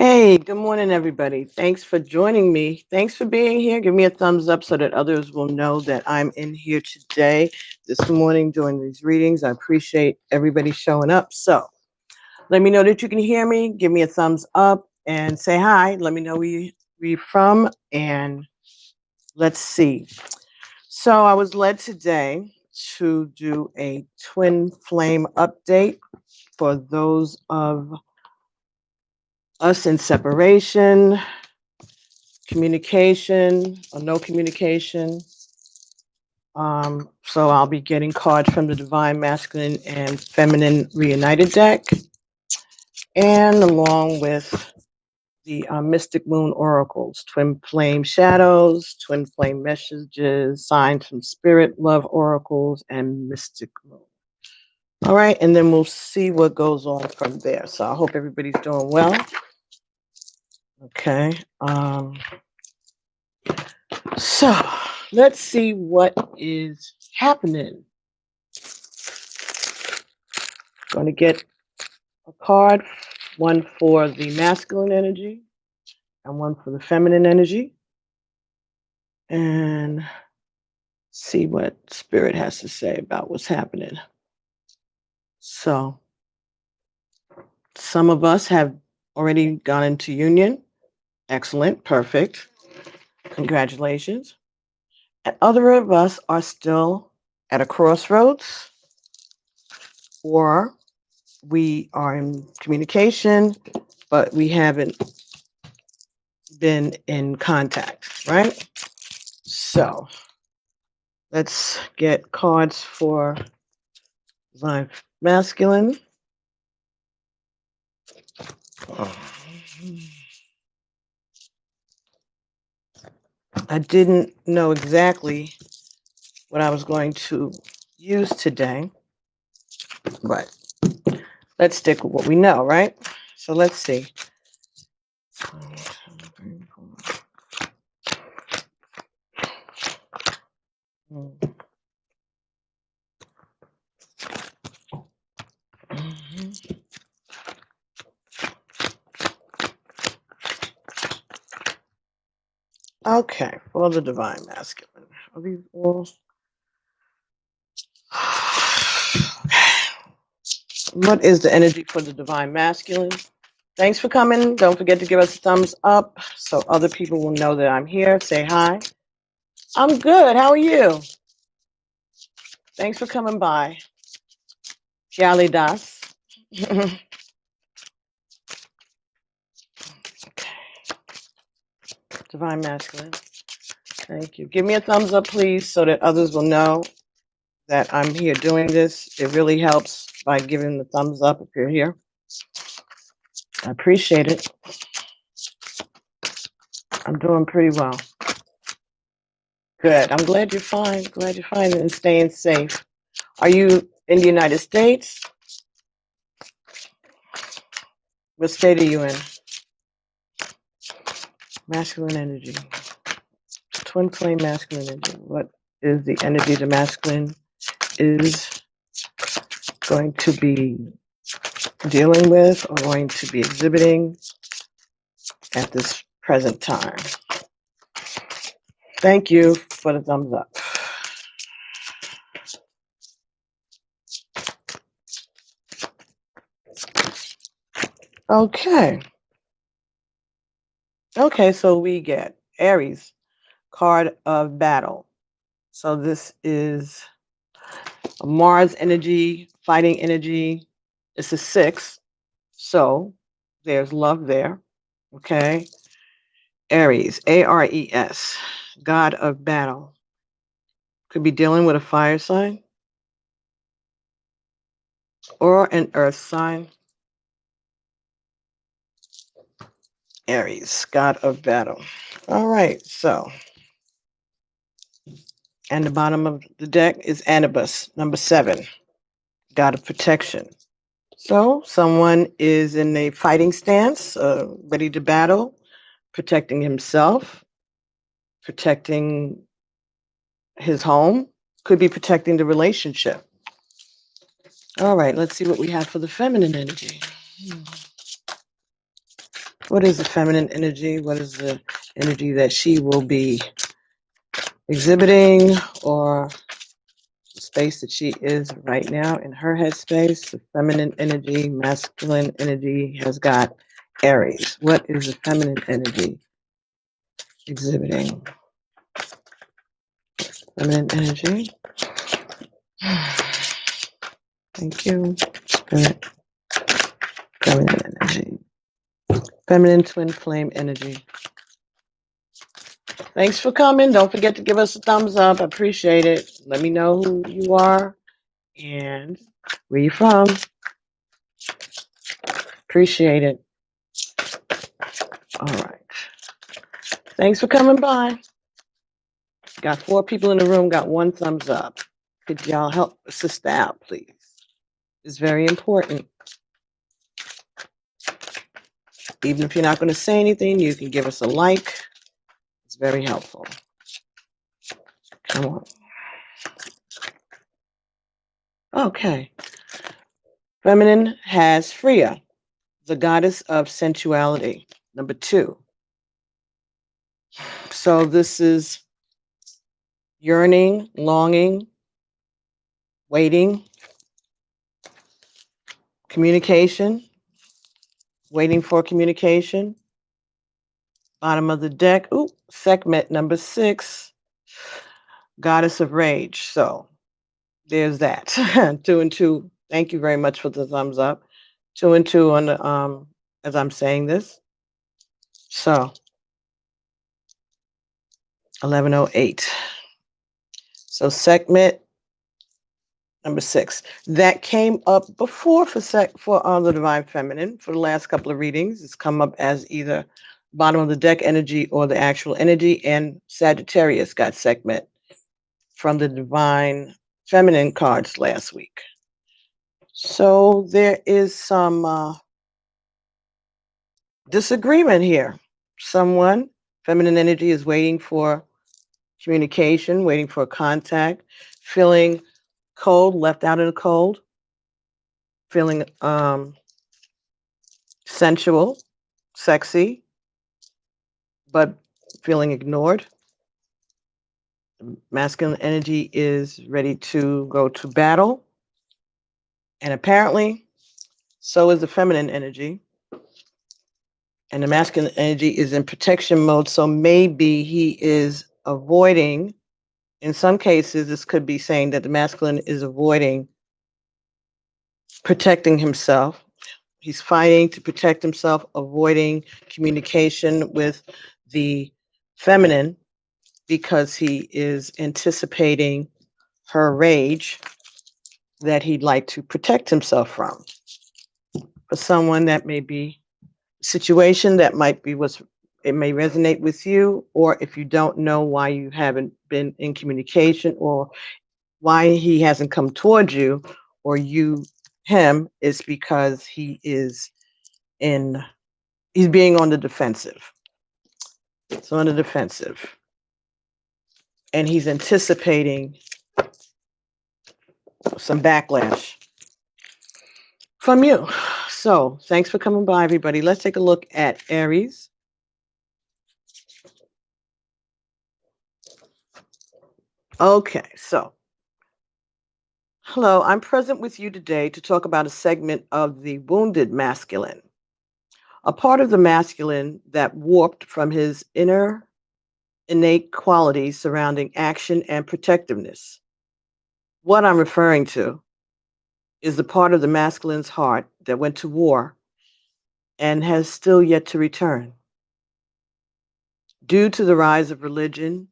Hey, good morning, everybody. Thanks for joining me. Thanks for being here. Give me a thumbs up so that others will know that I'm in here today, this morning, doing these readings. I appreciate everybody showing up. So let me know that you can hear me. Give me a thumbs up and say hi. Let me know where you're from. And let's see. So I was led today to do a twin flame update for those of us in separation, communication or no communication. So I'll be getting cards from the Divine Masculine and Feminine Reunited deck, and along with the Mystic Moon Oracles, Twin Flame Shadows, Twin Flame Messages, Signs from Spirit, Love Oracles, and Mystic Moon. All right, and then we'll see what goes on from there. So I hope everybody's doing well. Okay. So let's see what is happening. Going to get a card, one for the masculine energy and one for the feminine energy, and see what Spirit has to say about what's happening. So some of us have already gone into union. Excellent, perfect. Congratulations. And other of us are still at a crossroads, or we are in communication, but we haven't been in contact, right? So let's get cards for Divine Masculine. I didn't know exactly what I was going to use today, but let's stick with what we know, right? So let's see. Okay, for the Divine Masculine. Are these all? What is the energy for the Divine Masculine? Thanks for coming. Don't forget to give us a thumbs up so other people will know that I'm here. Say hi. I'm good. How are you? Thanks for coming by. Jali Das. Okay. Divine Masculine. Thank you. Give me a thumbs up, please, so that others will know that I'm here doing this. It really helps by giving the thumbs up if you're here. I appreciate it. I'm doing pretty well. Good. I'm glad you're fine. Glad you're fine and staying safe. Are you in the United States? What state are you in? Masculine energy. Twin flame masculine energy. What is the energy the masculine is going to be dealing with or going to be exhibiting at this present time? Thank you for the thumbs up. Okay. Okay, so we get Aries, card of battle. So this is a Mars energy, fighting energy. It's a 6. So there's love there. Okay. Aries, Ares, god of battle. Could be dealing with a fire sign or an earth sign. Aries, god of battle. All right, so. And the bottom of the deck is Anubis, number 7, god of protection. So someone is in a fighting stance, ready to battle, protecting himself, protecting his home, could be protecting the relationship. All right, let's see what we have for the feminine energy. What is the feminine energy? What is the energy that she will be exhibiting, or the space that she is right now in her headspace? The feminine energy, masculine energy has got Aries. What is the feminine energy exhibiting? Feminine energy. Thank you. Spirit. Feminine energy. Feminine twin flame energy. Thanks for coming. Don't forget to give us a thumbs up. I appreciate it. Let me know who you are and where you from. Appreciate it. All right. Thanks for coming by. Got 4 people in the room, got 1 thumbs up. Could y'all help a sister out, please? It's very important. Even if you're not going to say anything, you can give us a like. It's very helpful. Come on. Okay. Feminine has Freya, the goddess of sensuality. Number 2. So this is yearning, longing, waiting, communication, waiting for communication. Bottom of the deck. Ooh, segment number 6, goddess of rage. So there's that. 2 and 2. Thank you very much for the thumbs up. 2 and 2 on the as I'm saying this. So 1108. So segment number 6 that came up before for the divine feminine for the last couple of readings. It's come up as either bottom of the deck energy or the actual energy, and Sagittarius got segment from the divine feminine cards last week. So there is some disagreement here. Someone, feminine energy, is waiting for communication, waiting for contact, feeling cold, left out in the cold, feeling sensual, sexy, but feeling ignored. Masculine energy is ready to go to battle. And apparently, so is the feminine energy. And the masculine energy is in protection mode. So maybe he is avoiding, in some cases, this could be saying that the masculine is avoiding protecting himself. He's fighting to protect himself, avoiding communication with the feminine because he is anticipating her rage that he'd like to protect himself from. For someone, that may be a situation that might be it may resonate with you, or if you don't know why you haven't been in communication or why he hasn't come towards you or you him, is because he's being on the defensive. So on the defensive. And he's anticipating some backlash from you. So thanks for coming by, everybody. Let's take a look at Aries. Okay, so hello, I'm present with you today to talk about a segment of the wounded masculine, a part of the masculine that warped from his inner innate qualities surrounding action and protectiveness. What I'm referring to is the part of the masculine's heart that went to war and has still yet to return. Due to the rise of religion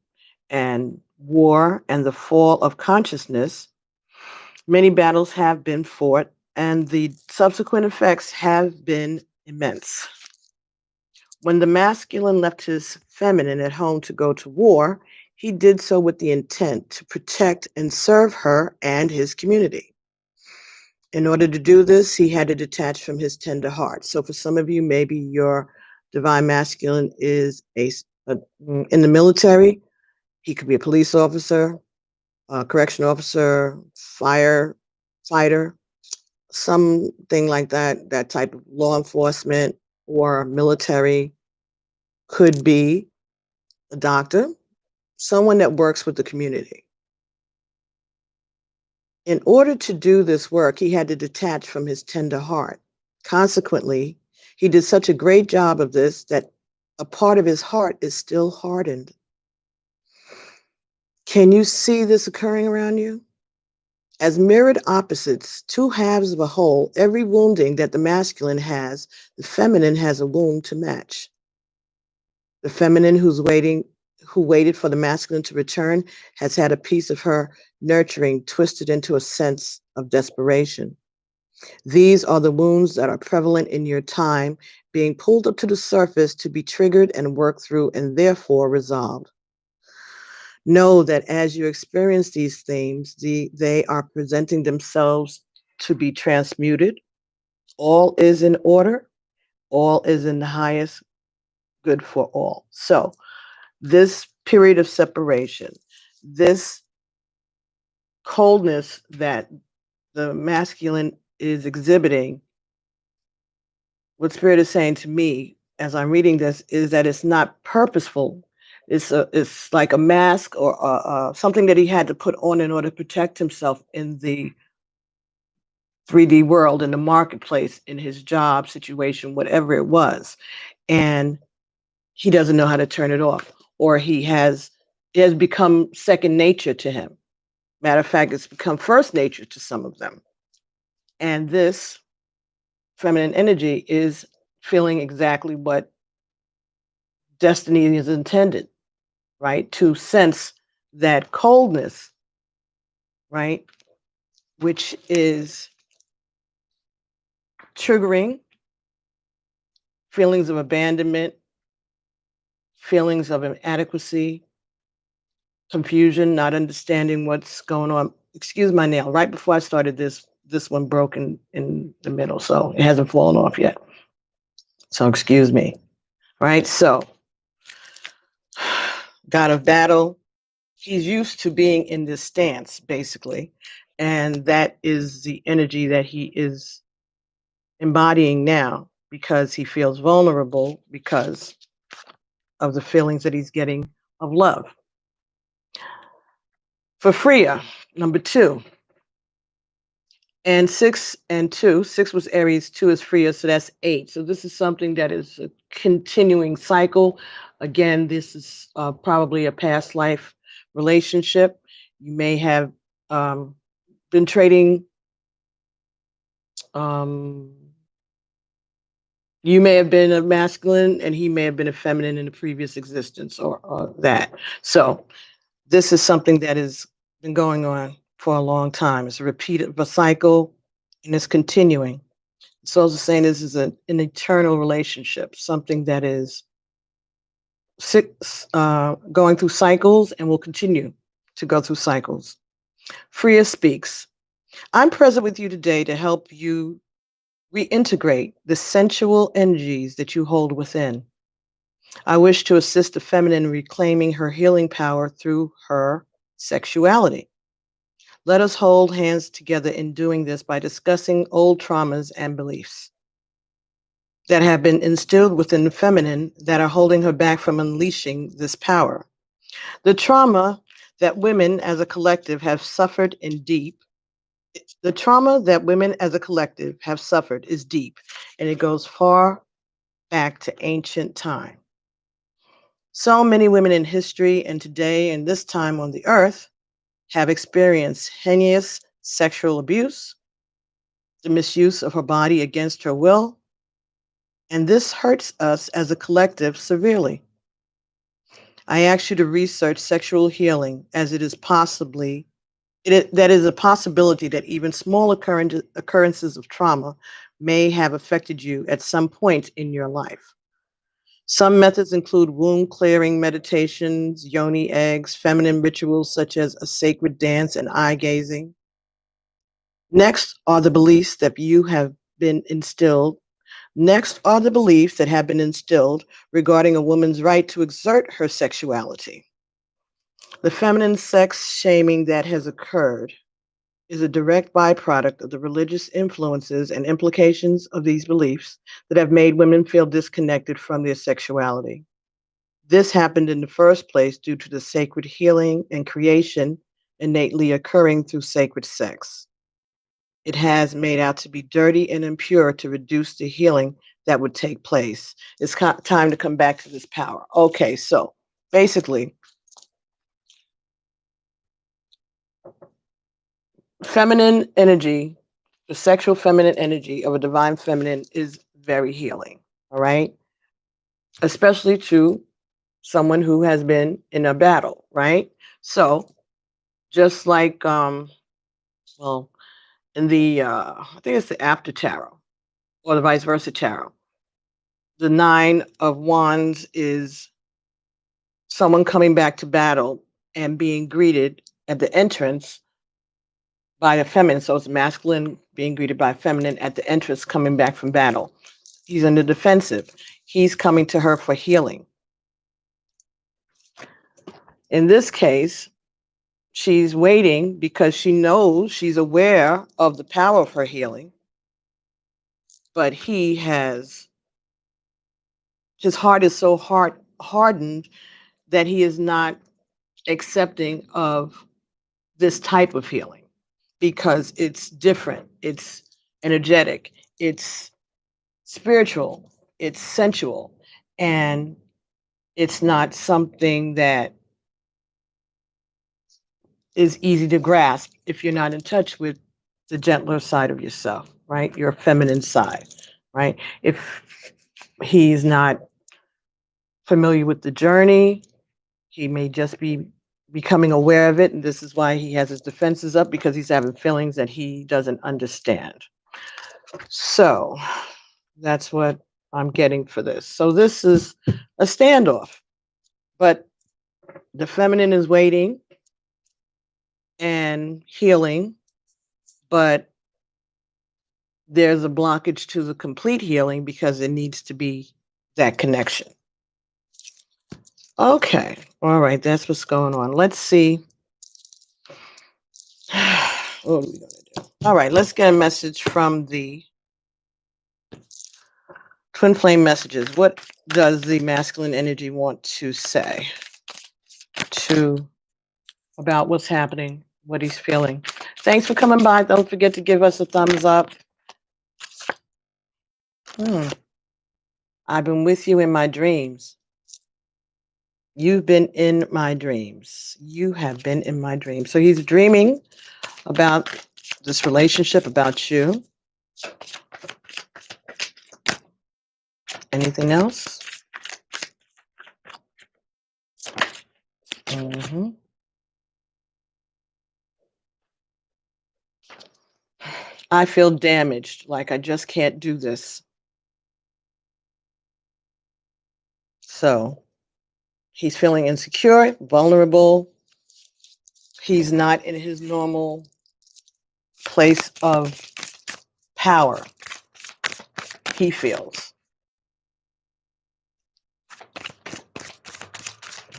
and war and the fall of consciousness, many battles have been fought and the subsequent effects have been immense. When the masculine left his feminine at home to go to war, he did so with the intent to protect and serve her and his community. In order to do this, he had to detach from his tender heart. So for some of you, maybe your divine masculine is in the military. He could be a police officer, a correction officer, fighter, something like that type of law enforcement, or military, could be a doctor, someone that works with the community. In order to do this work, he had to detach from his tender heart. Consequently, he did such a great job of this that a part of his heart is still hardened. Can you see this occurring around you? As mirrored opposites, two halves of a whole, every wounding that the masculine has, the feminine has a wound to match. The feminine who waited for the masculine to return, has had a piece of her nurturing twisted into a sense of desperation. These are the wounds that are prevalent in your time, being pulled up to the surface to be triggered and worked through and therefore resolved. Know that as you experience these themes, they are presenting themselves to be transmuted. All is in order, all is in the highest good for all. So, this period of separation, this coldness that the masculine is exhibiting, what Spirit is saying to me as I'm reading this is that it's not purposeful. It's like a mask or something that he had to put on in order to protect himself in the 3D world, in the marketplace, in his job situation, whatever it was. And he doesn't know how to turn it off, or it has become second nature to him. Matter of fact, it's become first nature to some of them. And this feminine energy is feeling exactly what destiny is intended, right? To sense that coldness, right? Which is triggering feelings of abandonment, feelings of inadequacy, confusion, not understanding what's going on. Excuse my nail. Right before I started this one broke in the middle, so it hasn't fallen off yet. So excuse me. Right? So, God of battle, he's used to being in this stance, basically. And that is the energy that he is embodying now because he feels vulnerable because of the feelings that he's getting of love. For Freya, number 2, and 6 and 2, 6 was Aries, 2 is Freya, so that's 8. So this is something that is a continuing cycle. Again, this is probably a past life relationship. You may have been trading. You may have been a masculine and he may have been a feminine in a previous existence or that. So this is something that has been going on for a long time. It's a repeat of a cycle and it's continuing. So I was saying this is an eternal relationship, something that is going through cycles and will continue to go through cycles. Freya speaks. I'm present with you today to help you reintegrate the sensual energies that you hold within. I wish to assist the feminine in reclaiming her healing power through her sexuality. Let us hold hands together in doing this by discussing old traumas and beliefs that have been instilled within the feminine that are holding her back from unleashing this power. The trauma that women as a collective have suffered the trauma that women as a collective have suffered is deep, and it goes far back to ancient time. So many women in history and today and this time on the earth have experienced heinous sexual abuse, the misuse of her body against her will, and this hurts us as a collective severely. I ask you to research sexual healing as that is a possibility that even small occurrences of trauma may have affected you at some point in your life. Some methods include womb clearing meditations, yoni eggs, feminine rituals such as a sacred dance and eye gazing. Next are the beliefs that you have been instilled. Next are the beliefs that have been instilled regarding a woman's right to exert her sexuality. The feminine sex shaming that has occurred is a direct byproduct of the religious influences and implications of these beliefs that have made women feel disconnected from their sexuality. This happened in the first place due to the sacred healing and creation innately occurring through sacred sex. It has made out to be dirty and impure to reduce the healing that would take place. It's time to come back to this power. Okay, so basically, feminine energy, the sexual feminine energy of a divine feminine is very healing, all right? Especially to someone who has been in a battle, right? So, just like, well, in the, I think it's the after tarot or the vice versa tarot, the Nine of Wands is someone coming back to battle and being greeted at the entrance by a feminine. So it's masculine being greeted by a feminine at the entrance coming back from battle. He's in the defensive. He's coming to her for healing. In this case, she's waiting because she knows, she's aware of the power of her healing, but his heart is so hardened that he is not accepting of this type of healing because it's different, it's energetic, it's spiritual, it's sensual, and it's not something that is easy to grasp if you're not in touch with the gentler side of yourself, right? Your feminine side, right? If he's not familiar with the journey, he may just be becoming aware of it. And this is why he has his defenses up, because he's having feelings that he doesn't understand. So that's what I'm getting for this. So this is a standoff, but the feminine is waiting and healing, but there's a blockage to the complete healing because it needs to be that connection. Okay, all right, that's what's going on. Let's see. What are we gonna do? All right, let's get a message from the twin flame messages. What does the masculine energy want to say to about what's happening, what he's feeling? Thanks for coming by. Don't forget to give us a thumbs up. I've been with you in my dreams. You've been in my dreams. You have been in my dreams. So he's dreaming about this relationship, about you. Anything else? Mm-hmm. I feel damaged, like I just can't do this. So he's feeling insecure, vulnerable. He's not in his normal place of power, he feels.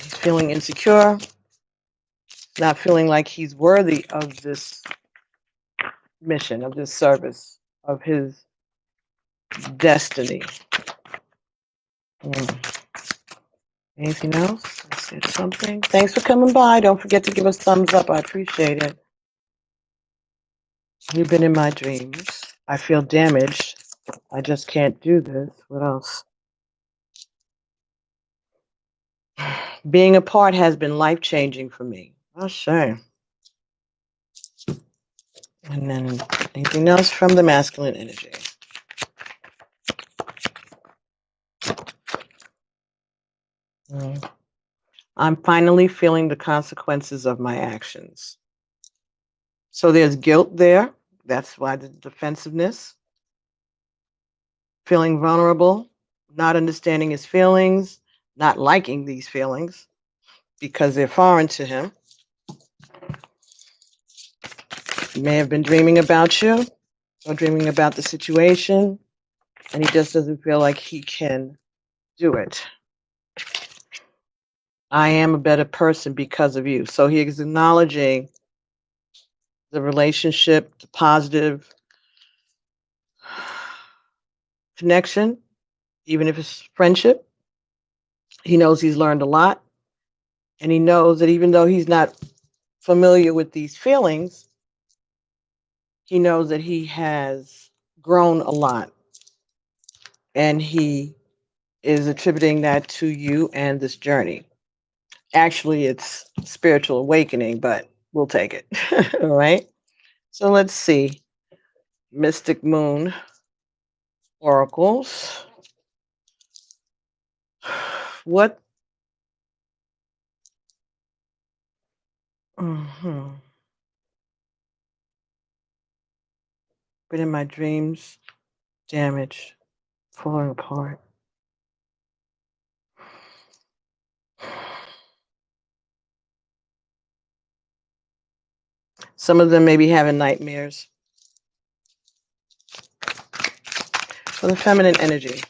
He's feeling insecure, not feeling like he's worthy of this mission, of this service, of his destiny. Anything else? I said something. Thanks for coming by. Don't forget to give us thumbs up. I appreciate it. You've been in my dreams. I feel damaged. I just can't do this. What else? Being apart has been life-changing for me. I'll say. And then anything else from the masculine energy? I'm finally feeling the consequences of my actions. So there's guilt there. That's why the defensiveness. Feeling vulnerable, not understanding his feelings, not liking these feelings because they're foreign to him. He may have been dreaming about you or dreaming about the situation, and he just doesn't feel like he can do it. I am a better person because of you. So he is acknowledging the relationship, the positive connection, even if it's friendship. He knows he's learned a lot. And he knows that even though he's not familiar with these feelings, he knows that he has grown a lot. And he is attributing that to you and this journey. Actually, it's spiritual awakening, but we'll take it. All right. So let's see. Mystic Moon Oracles. What? Mhm. But in my dreams, damaged, falling apart. Some of them may be having nightmares. For the feminine energy,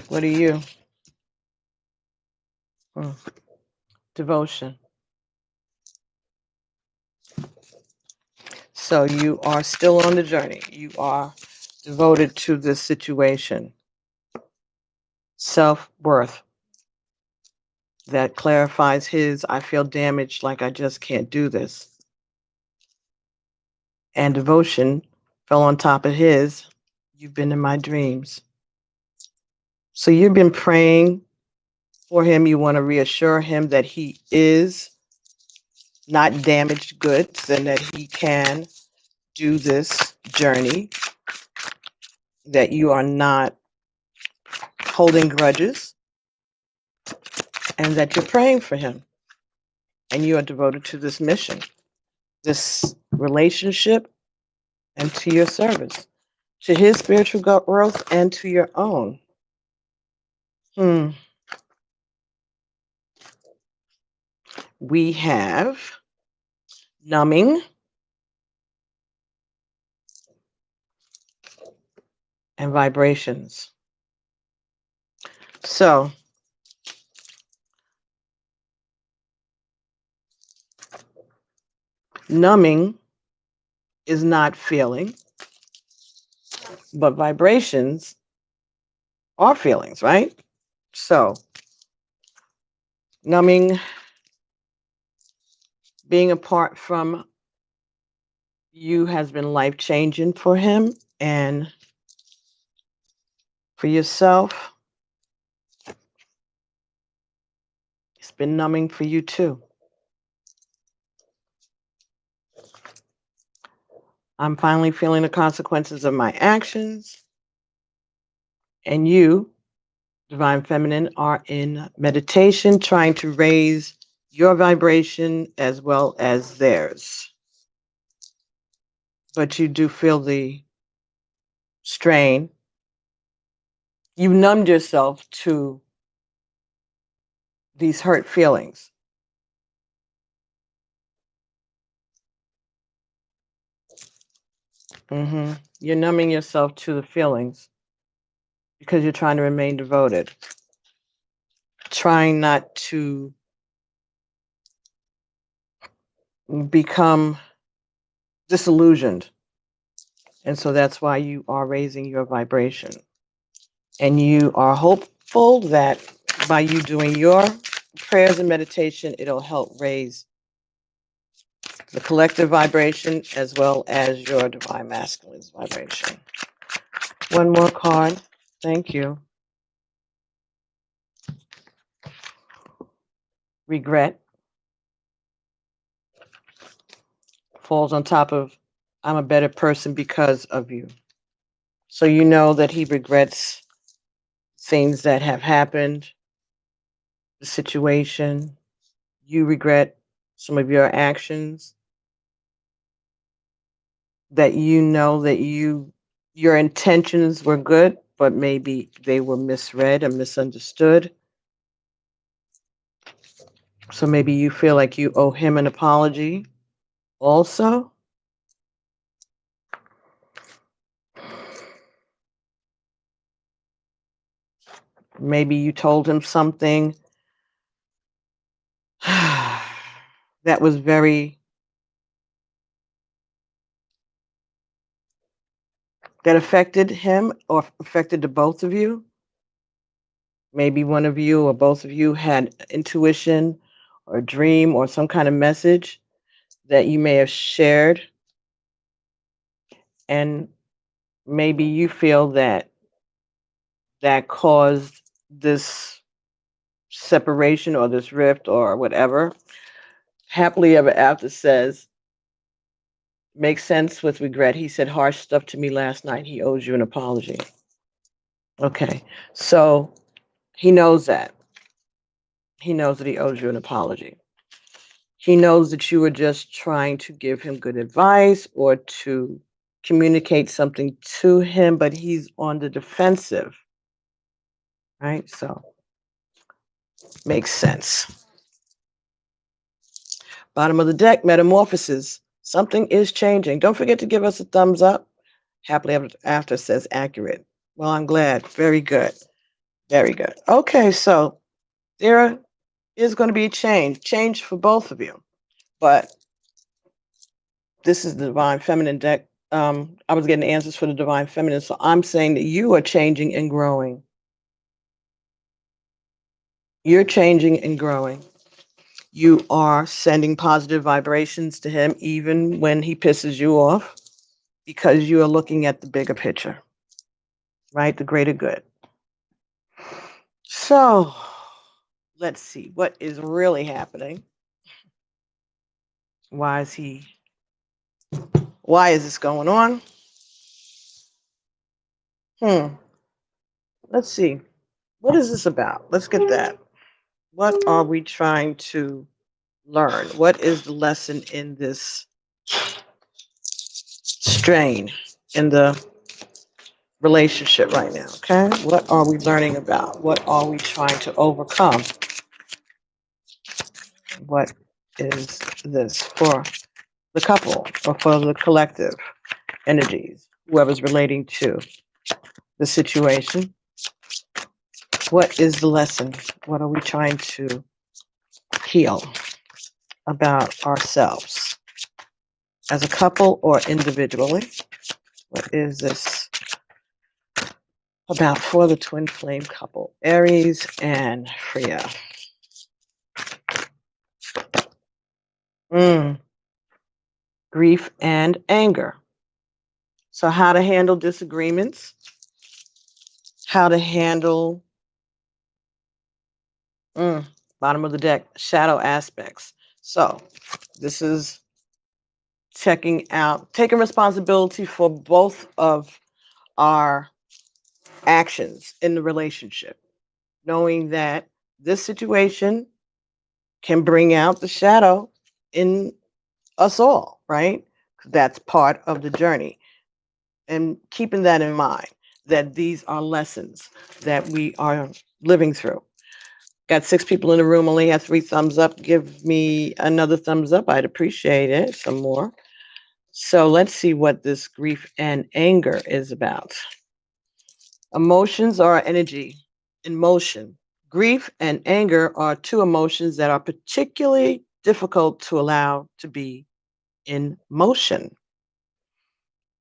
what are you? Devotion. So you are still on the journey. You are devoted to this situation. Self-worth. That clarifies his, I feel damaged, like I just can't do this. And devotion fell on top of his, you've been in my dreams. So you've been praying for him. You want to reassure him that he is not damaged goods and that he can do this journey, that you are not holding grudges, and that you're praying for him. And you are devoted to this mission, this relationship, and to your service, to his spiritual growth and to your own. We have numbing and vibrations. So, numbing is not feeling, but vibrations are feelings, right? So, numbing, being apart from you has been life changing for him, and for yourself, it's been numbing for you too. I'm finally feeling the consequences of my actions, and you, Divine Feminine, are in meditation trying to raise your vibration as well as theirs. But you do feel the strain. You've numbed yourself to these hurt feelings. You're numbing yourself to the feelings because you're trying to remain devoted, trying not to become disillusioned. And so that's why you are raising your vibration. And you are hopeful that by you doing your prayers and meditation, it'll help raise the collective vibration as well as your divine masculine's vibration. One more card. Thank you. Regret falls on top of I'm a better person because of you. So you know that he regrets things that have happened, the situation. You regret some of your actions, that you know that your intentions were good, but maybe they were misread and misunderstood. So maybe you feel like you owe him an apology also. Maybe you told him something that was that affected him or affected the both of you. Maybe one of you or both of you had intuition or dream or some kind of message that you may have shared, and maybe you feel that that caused this separation or this rift or whatever. Happily ever after says, makes sense with regret. He said harsh stuff to me last night. He owes you an apology. Okay. So he knows that. He knows that he owes you an apology. He knows that you were just trying to give him good advice or to communicate something to him, but he's on the defensive, right? So makes sense. Bottom of the deck, metamorphosis. Something is changing. Don't forget to give us a thumbs up. Happily ever after says accurate. Well, I'm glad. Very good. Very good. Okay, so there is going to be change for both of you. But this is the divine feminine deck. I was getting answers for the divine feminine, so I'm saying that you are changing and growing. You're changing and growing. You are sending positive vibrations to him even when he pisses you off because you are looking at the bigger picture, right? The greater good. So let's see what is really happening. Why is this going on? Let's see. What is this about? Let's get that. What are we trying to learn? What is the lesson in this strain in the relationship right now? Okay. What are we learning about? What are we trying to overcome? What is this for the couple or for the collective energies, whoever's relating to the situation? What is the lesson? What are we trying to heal about ourselves as a couple or individually? What is this about for the twin flame couple, Aries and Freya? Grief and anger. So how to handle disagreements, how to handle bottom of the deck, shadow aspects. So this is taking responsibility for both of our actions in the relationship, knowing that this situation can bring out the shadow in us all, right? That's part of the journey. And keeping that in mind, that these are lessons that we are living through. Got 6 people in the room, only have 3 thumbs up. Give me another thumbs up. I'd appreciate it. Some more. So let's see what this grief and anger is about. Emotions are energy in motion. Grief and anger are 2 emotions that are particularly difficult to allow to be in motion.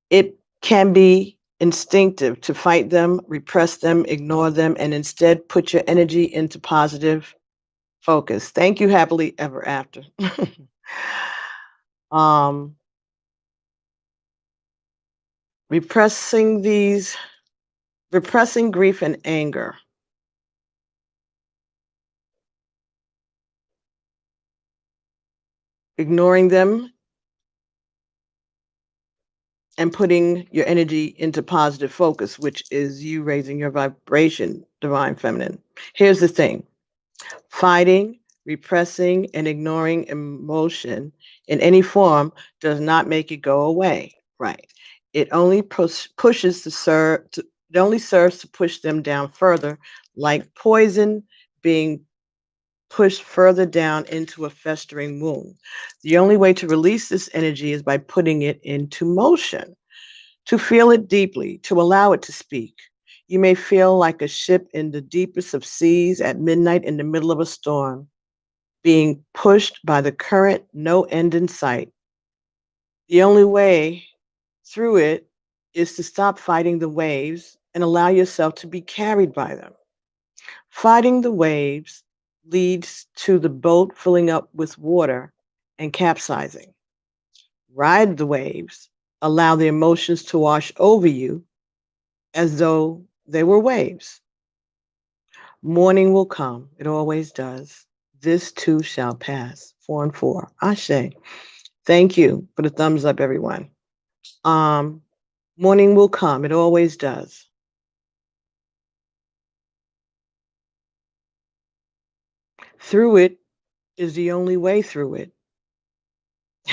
It can be instinctive to fight them, repress them, ignore them, and instead put your energy into positive focus. Thank you, happily ever after. Repressing grief and anger. Ignoring them and putting your energy into positive focus, which is you raising your vibration, divine feminine. Here's the thing. Fighting, repressing, and ignoring emotion in any form does not make it go away, right? It only it only serves to push them down further, like poison being pushed further down into a festering wound. The only way to release this energy is by putting it into motion, to feel it deeply, to allow it to speak. You may feel like a ship in the deepest of seas at midnight in the middle of a storm. being pushed by the current, no end in sight. The only way through it is to stop fighting the waves and allow yourself to be carried by them. Fighting the waves leads to the boat filling up with water and capsizing. Ride the waves, allow the emotions to wash over you as though they were waves. Morning will come, it always does. This too shall pass. 4 and 4. Ashe. Thank you for the thumbs up, everyone. Um, Morning will come, it always does. Through it is the only way through it,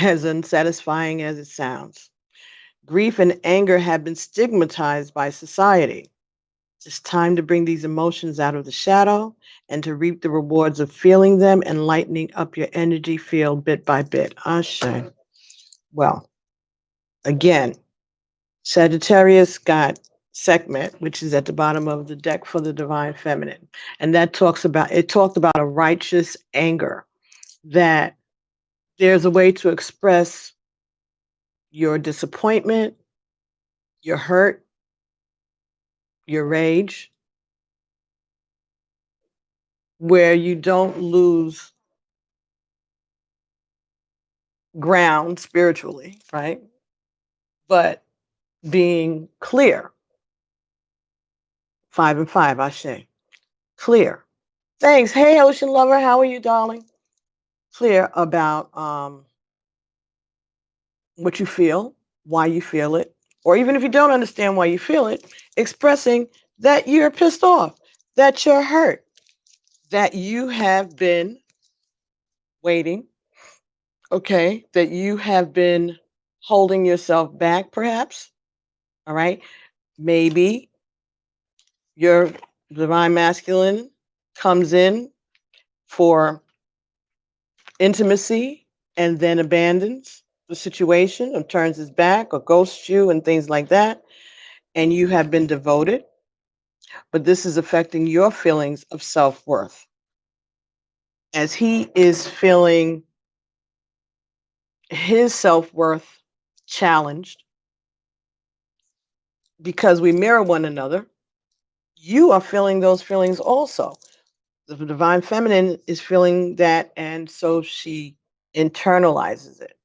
as unsatisfying as it sounds. Grief and anger have been stigmatized by society. It's time to bring these emotions out of the shadow and to reap the rewards of feeling them and lightening up your energy field bit by bit. Ashe. Well, again, Sagittarius got segment, which is at the bottom of the deck for the divine feminine. And that talked about a righteous anger, that there's a way to express your disappointment, your hurt, your rage, where you don't lose ground spiritually, right? But being clear. 5 and 5, Ashe. Clear. Thanks. Hey, Ocean Lover, how are you, darling? Clear about what you feel, why you feel it, or even if you don't understand why you feel it, expressing that you're pissed off, that you're hurt, that you have been waiting, okay, that you have been holding yourself back, perhaps. All right. Maybe your divine masculine comes in for intimacy and then abandons the situation or turns his back or ghosts you and things like that. And you have been devoted, but this is affecting your feelings of self worth. As he is feeling his self worth challenged because we mirror one another, you are feeling those feelings also. The divine feminine is feeling that, and so she internalizes it.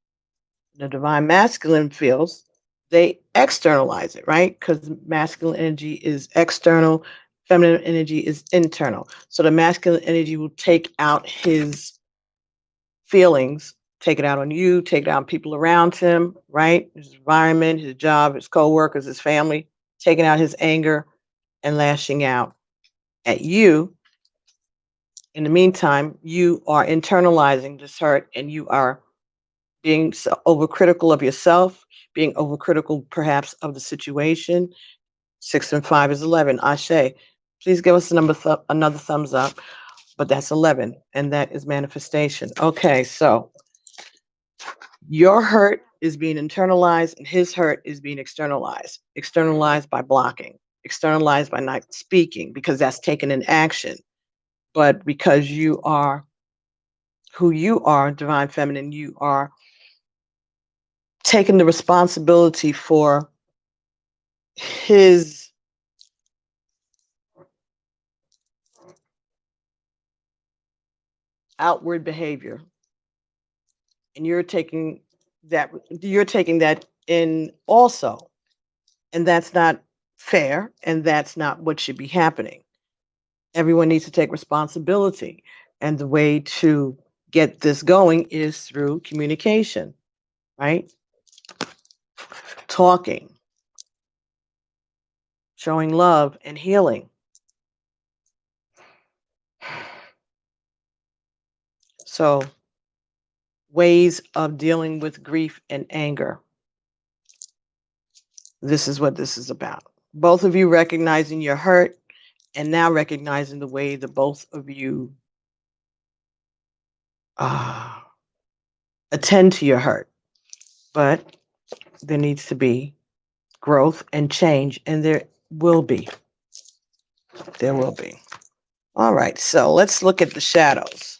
The divine masculine feels, they externalize it, right? Because masculine energy is external, feminine energy is internal. So the masculine energy will take out his feelings, take it out on you, take it out on people around him, right? His environment, his job, his coworkers, his family, taking out his anger and lashing out at you. In the meantime, you are internalizing this hurt and you are being overcritical of yourself, being overcritical perhaps of the situation. 6 and 5 is 11. Ashe. Please give us another thumbs up. But that's 11, and that is manifestation. Okay, so your hurt is being internalized, and his hurt is being externalized. Externalized by blocking, externalized by not speaking, because that's taken an action. But because you are who you are, divine feminine, you are taking the responsibility for his outward behavior, and you're taking that in also, and that's not fair, and that's not what should be happening. Everyone needs to take responsibility, and the way to get this going is through communication, right? Talking, showing love, and healing. So, ways of dealing with grief and anger. This is what this is about. Both of you recognizing your hurt and now recognizing the way that both of you attend to your hurt. But there needs to be growth and change, and there will be. There will be. All right, so let's look at the shadows.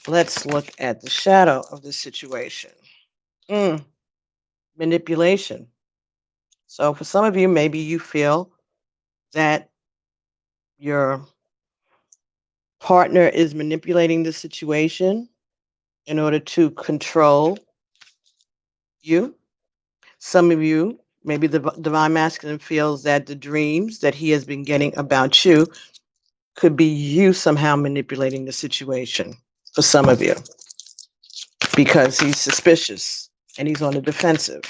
Let's look at the shadow of the situation. Manipulation. So for some of you, maybe you feel that your partner is manipulating the situation in order to control you. Some of you, maybe the divine masculine feels that the dreams that he has been getting about you could be you somehow manipulating the situation for some of you because he's suspicious and he's on the defensive.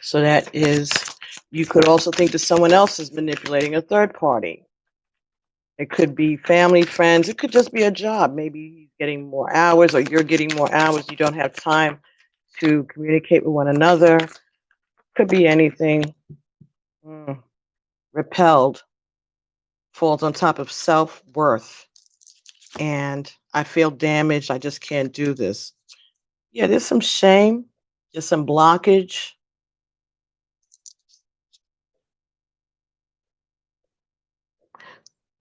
So that is, you could also think that someone else is manipulating a third party. It could be family, friends. It could just be a job. Maybe he's getting more hours or you're getting more hours. You don't have time to communicate with one another. Could be anything. Repelled falls on top of self-worth. And I feel damaged. I just can't do this. Yeah, there's some shame. There's some blockage.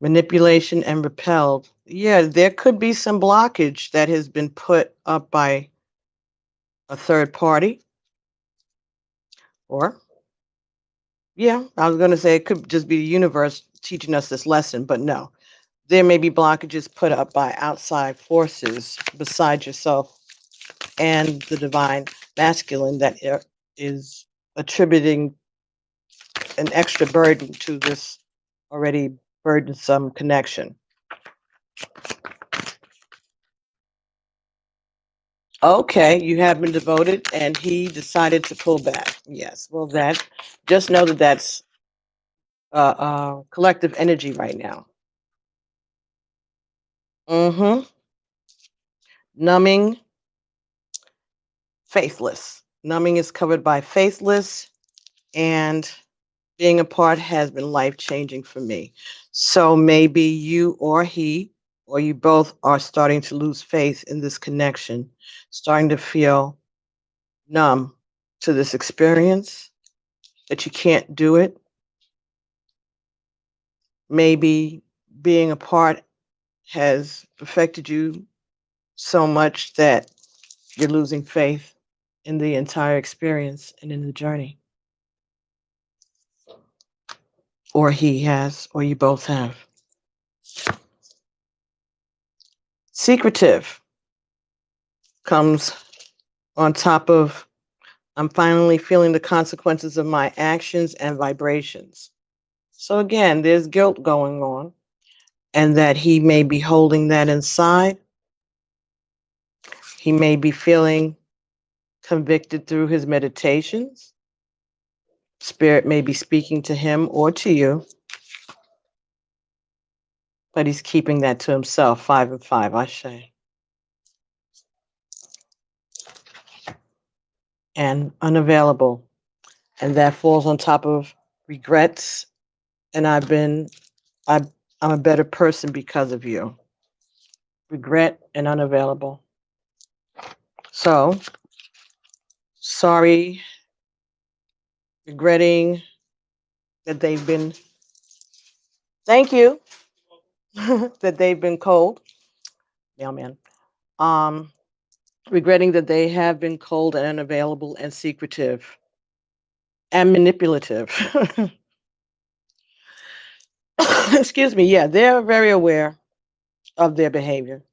Manipulation and repelled. Yeah, there could be some blockage that has been put up by a third party. Or, yeah, I was going to say it could just be the universe teaching us this lesson, but no. There may be blockages put up by outside forces beside yourself and the divine masculine that is attributing an extra burden to this already burdensome connection. Okay, you have been devoted and he decided to pull back. Yes, well, that just know that that's collective energy right now. Numbing, faithless. Numbing is covered by faithless, and being apart has been life-changing for me. So maybe you or he or you both are starting to lose faith in this connection, starting to feel numb to this experience, that you can't do it. Maybe being apart has affected you so much that you're losing faith in the entire experience and in the journey. Or he has, or you both have. Secretive comes on top of I'm finally feeling the consequences of my actions and vibrations. So again, there's guilt going on, and that he may be holding that inside. He may be feeling convicted through his meditations. Spirit may be speaking to him or to you, but he's keeping that to himself. 5 and 5, I say. And unavailable. And that falls on top of regrets. And I'm a better person because of you. Regret and unavailable. So, sorry, regretting that they've been, thank you, that they've been cold. Mailman. Um, Regretting that they have been cold and unavailable and secretive and manipulative. Excuse me. Yeah, they're very aware of their behavior.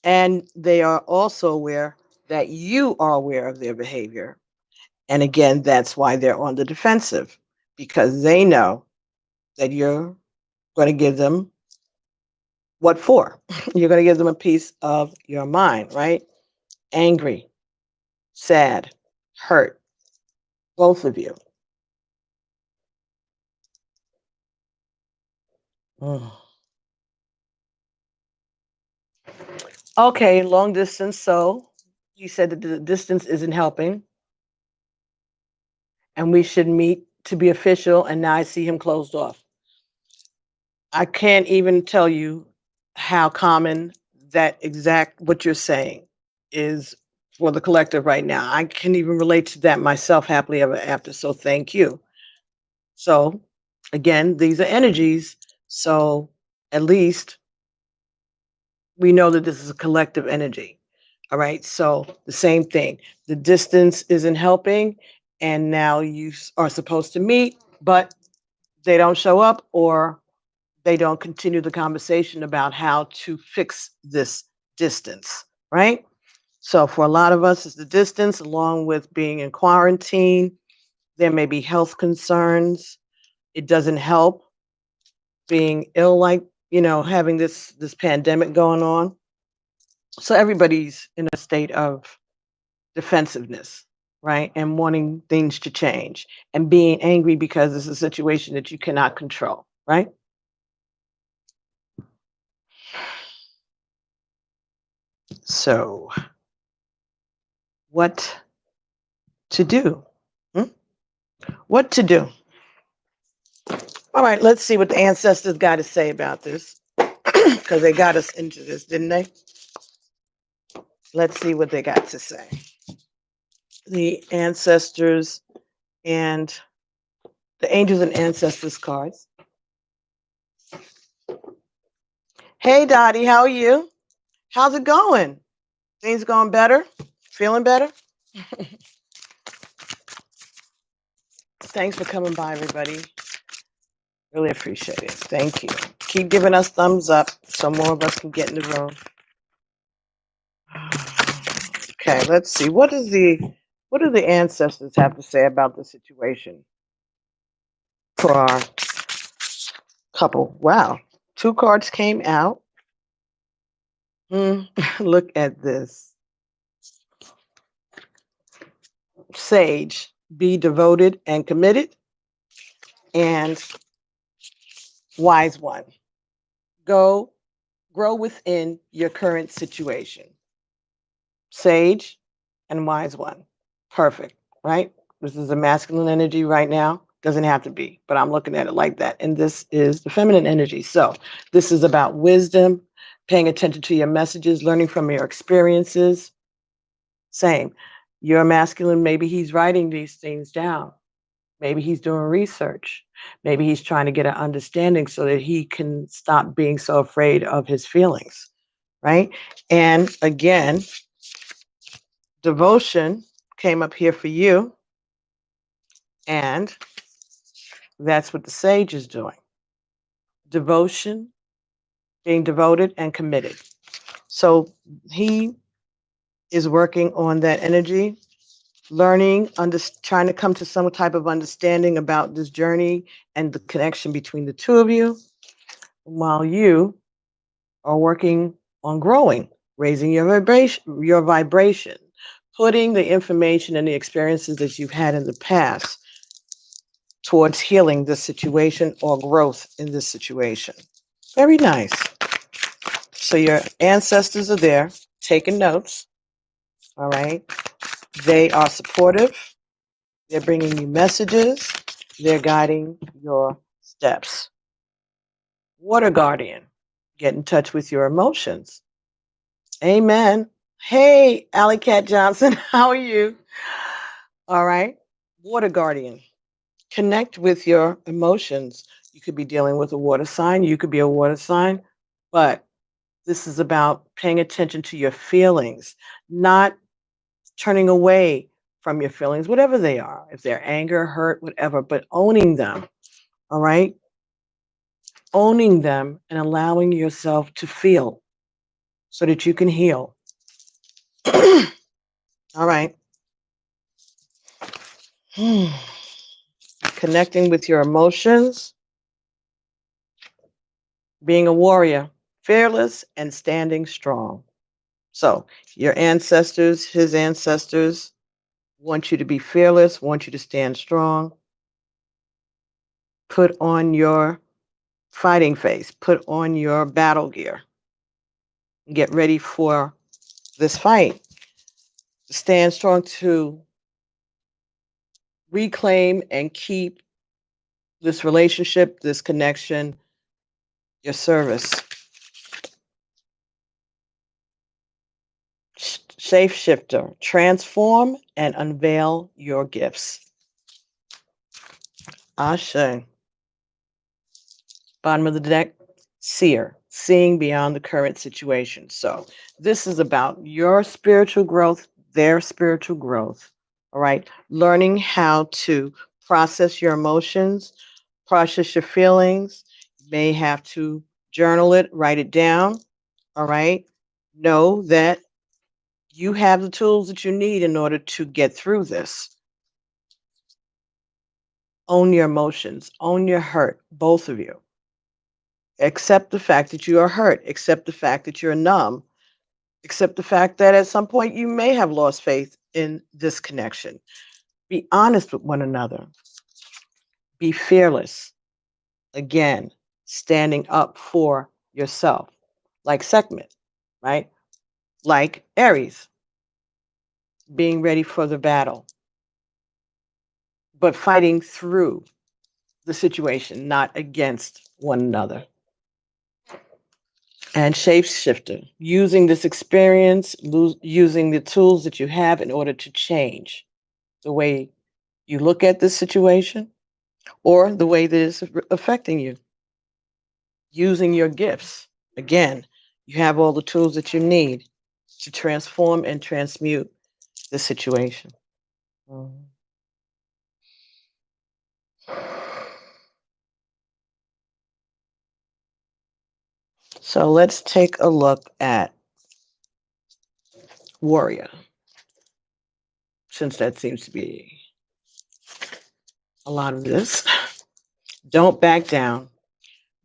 And they are also aware that you are aware of their behavior. And again, that's why they're on the defensive, because they know that you're going to give them what for? You're going to give them a piece of your mind, right? Angry, sad, hurt, both of you. Mm. Okay, long distance. So you said that the distance isn't helping and we should meet to be official. And now I see him closed off. I can't even tell you how common that exact what you're saying is for the collective right now. I can even relate to that myself happily ever after. So thank you. So again, these are energies. So at least we know that this is a collective energy. All right. So the same thing. The distance isn't helping. And now you are supposed to meet, but they don't show up, or they don't continue the conversation about how to fix this distance. Right. So for a lot of us, it's the distance, along with being in quarantine. There may be health concerns. It doesn't help being ill, like, having this pandemic going on. So everybody's in a state of defensiveness, right? And wanting things to change and being angry because it's a situation that you cannot control, right? So, what to do? Hmm? What to do? All right, let's see what the ancestors got to say about this, because they got us into this, didn't they? Let's see what they got to say. The ancestors and the angels and ancestors cards. Hey, Dottie, how are you? How's it going? Things going better? Feeling better? Thanks for coming by, everybody. Really appreciate it. Thank you. Keep giving us thumbs up so more of us can get in the room. Okay, let's see. What do the ancestors have to say about the situation for our couple? Wow. 2 cards came out. Look at this. Sage, be devoted and committed. And wise one, grow within your current situation. Sage and wise one. Perfect, right? This is a masculine energy right now. Doesn't have to be, but I'm looking at it like that. And this is the feminine energy. So this is about wisdom, paying attention to your messages, learning from your experiences. Same. You're masculine, maybe he's writing these things down. Maybe he's doing research. Maybe he's trying to get an understanding so that he can stop being so afraid of his feelings, right? And again, devotion came up here for you, and that's what the sage is doing. Devotion, being devoted and committed. So he is working on that energy, learning, trying to come to some type of understanding about this journey and the connection between the two of you, while you are working on growing, raising your vibration, putting the information and the experiences that you've had in the past towards healing this situation or growth in this situation. Very nice. So your ancestors are there taking notes. All right. They are supportive. They're bringing you messages. They're guiding your steps. Water guardian, get in touch with your emotions. Amen. Hey, Alley Cat Johnson, how are you? All right. Water guardian, connect with your emotions. You could be dealing with a water sign. You could be a water sign, but this is about paying attention to your feelings, not turning away from your feelings, whatever they are, if they're anger, hurt, whatever, but owning them. All right. Owning them and allowing yourself to feel so that you can heal. All right. Connecting with your emotions, being a warrior, fearless and standing strong. So your ancestors, his ancestors, want you to be fearless, want you to stand strong. Put on your fighting face, put on your battle gear. Get ready for this fight. Stand strong to reclaim and keep this relationship, this connection, your service. Shapeshifter, transform and unveil your gifts. Ashe. Bottom of the deck, seer, seeing beyond the current situation. So, this is about your spiritual growth, their spiritual growth. All right. Learning how to process your emotions, process your feelings. You may have to journal it, write it down. All right. Know that you have the tools that you need in order to get through this. Own your emotions, own your hurt, both of you. Accept the fact that you are hurt, accept the fact that you're numb, accept the fact that at some point you may have lost faith in this connection. Be honest with one another, be fearless. Again, standing up for yourself, like Sekhmet, right? Like Aries, being ready for the battle, but fighting through the situation, not against one another. And shapeshifter, using this experience, using the tools that you have in order to change the way you look at this situation or the way that it's affecting you, using your gifts. Again, you have all the tools that you need to transform and transmute the situation. Mhm. So let's take a look at warrior, since that seems to be a lot of this. Don't back down.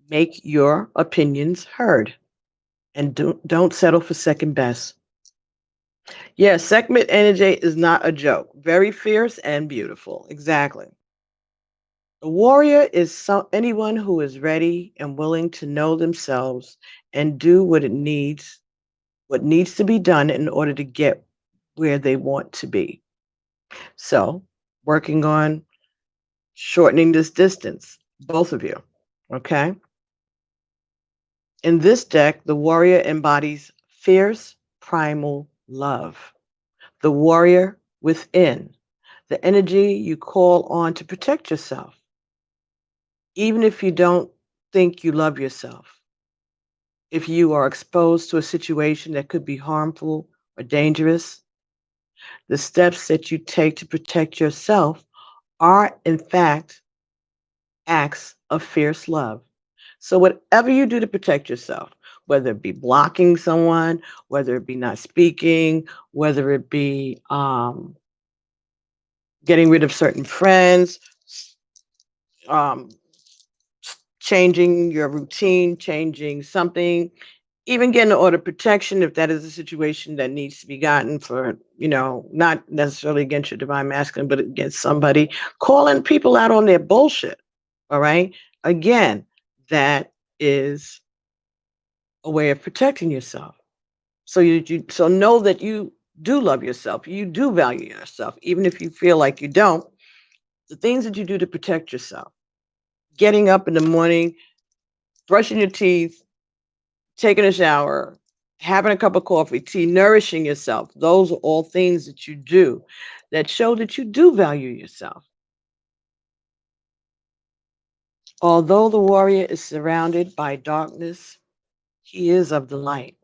Make your opinions heard and don't settle for second best. Yes, segment energy is not a joke. Very fierce and beautiful. Exactly. A warrior is anyone who is ready and willing to know themselves and do what needs to be done in order to get where they want to be. So, working on shortening this distance, both of you. Okay? In this deck, the warrior embodies fierce primal love. The warrior within, the energy you call on to protect yourself, even if you don't think you love yourself. If you are exposed to a situation that could be harmful or dangerous, the steps that you take to protect yourself are, in fact, acts of fierce love. So, whatever you do to protect yourself, whether it be blocking someone, whether it be not speaking, whether it be getting rid of certain friends, um, changing your routine, changing something, even getting an order of protection if that is a situation that needs to be gotten for, not necessarily against your divine masculine, but against somebody, calling people out on their bullshit. All right. Again, that is a way of protecting yourself. So so know that you do love yourself. You do value yourself, even if you feel like you don't. The things that you do to protect yourself, getting up in the morning, brushing your teeth, taking a shower, having a cup of coffee, tea, nourishing yourself. Those are all things that you do that show that you do value yourself. Although the warrior is surrounded by darkness, he is of the light.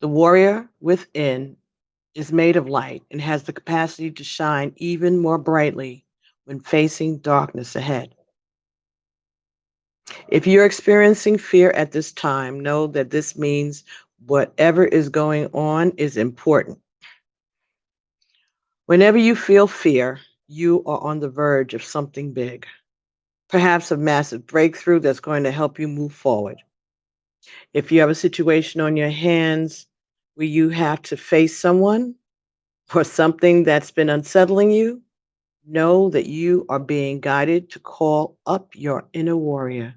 The warrior within is made of light and has the capacity to shine even more brightly when facing darkness ahead. If you're experiencing fear at this time, know that this means whatever is going on is important. Whenever you feel fear, you are on the verge of something big, perhaps a massive breakthrough that's going to help you move forward. If you have a situation on your hands where you have to face someone or something that's been unsettling you, know that you are being guided to call up your inner warrior.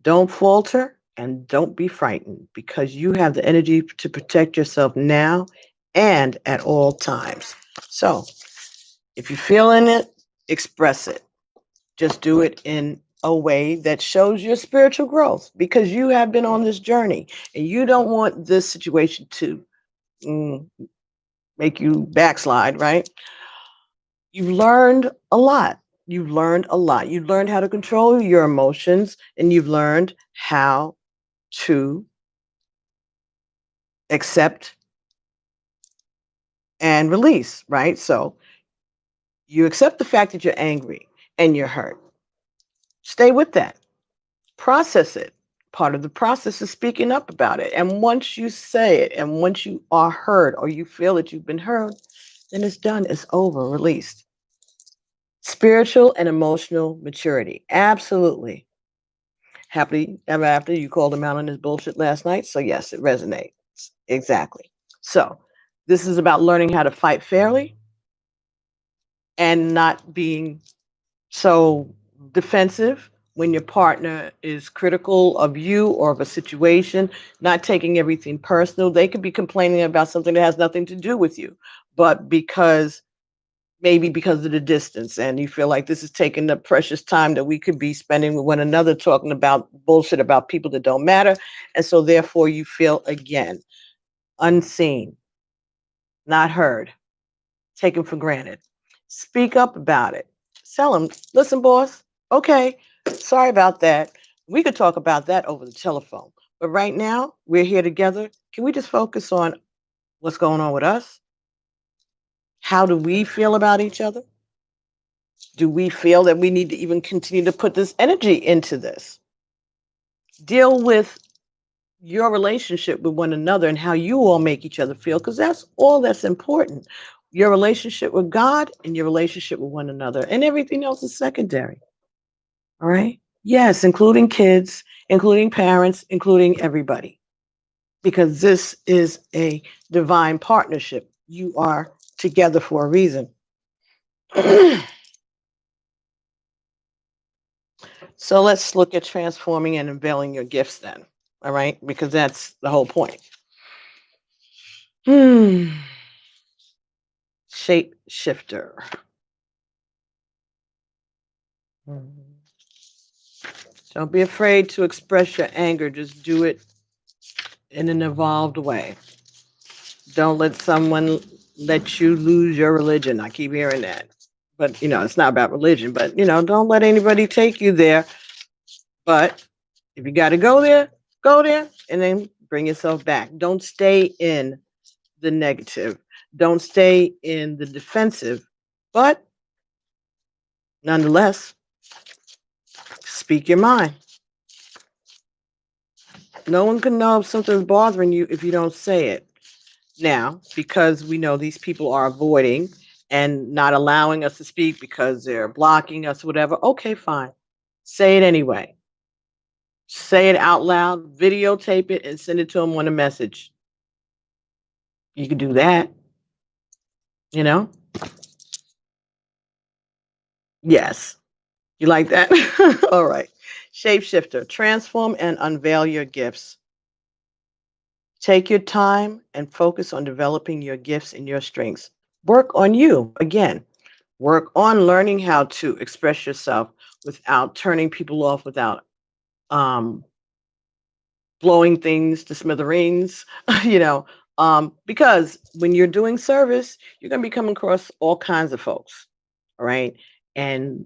Don't falter and don't be frightened because you have the energy to protect yourself now and at all times. So, if you're feeling it, express it. Just do it in a way that shows your spiritual growth because you have been on this journey and you don't want this situation to mm, make you backslide, right? You've learned a lot. You've learned a lot. You've learned how to control your emotions and you've learned how to accept and release, right? So you accept the fact that you're angry and you're hurt. Stay with that. Process it. Part of the process is speaking up about it. And once you say it, and once you are heard or you feel that you've been heard, then it's done. It's over, released. Spiritual and emotional maturity. Absolutely. Happily ever after, you called him out on his bullshit last night. So, yes, it resonates. Exactly. So, this is about learning how to fight fairly and not being so defensive when your partner is critical of you or of a situation, not taking everything personal. They could be complaining about something that has nothing to do with you, but maybe because of the distance and you feel like this is taking the precious time that we could be spending with one another talking about bullshit about people that don't matter. And so therefore you feel again unseen, not heard, taken for granted. Speak up about it. Tell them, listen, boss, okay, sorry about that. We could talk about that over the telephone. But right now, we're here together. Can we just focus on what's going on with us? How do we feel about each other? Do we feel that we need to even continue to put this energy into this? Deal with your relationship with one another and how you all make each other feel, because that's all that's important. Your relationship with God and your relationship with one another, and everything else is secondary. All right? Yes, including kids, including parents, including everybody, because this is a divine partnership. You are together for a reason. So let's look at transforming and unveiling your gifts then. All right? Because that's the whole point. Shape shifter. Don't be afraid to express your anger. Just do it in an evolved way. Don't let someone let you lose your religion. I keep hearing that. But, it's not about religion, but, don't let anybody take you there. But if you got to go there and then bring yourself back. Don't stay in the negative. Don't stay in the defensive. But nonetheless, speak your mind. No one can know if something's bothering you if you don't say it. Now, because we know these people are avoiding and not allowing us to speak because they're blocking us, whatever, okay, fine. Say it anyway. Say it out loud, videotape it, and send it to them on a message. You can do that, you know? Yes. You like that? All right. Shapeshifter, transform and unveil your gifts. Take your time and focus on developing your gifts and your strengths. Work on you again. Work on learning how to express yourself without turning people off, without um, blowing things to smithereens, because when you're doing service, you're going to be coming across all kinds of folks, all right? And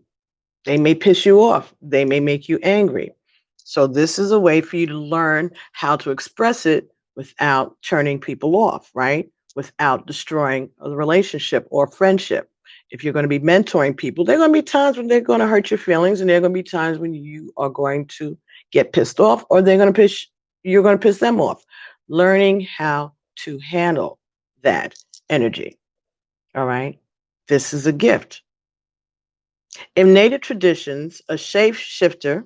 they may piss you off, they may make you angry. So, this is a way for you to learn how to express it without turning people off, right? Without destroying the relationship or friendship. If you're going to be mentoring people, there are going to be times when they're going to hurt your feelings, and there are going to be times when you are going to get pissed off, or you're going to piss them off. Learning how to handle that energy. All right. This is a gift. In native traditions, a shapeshifter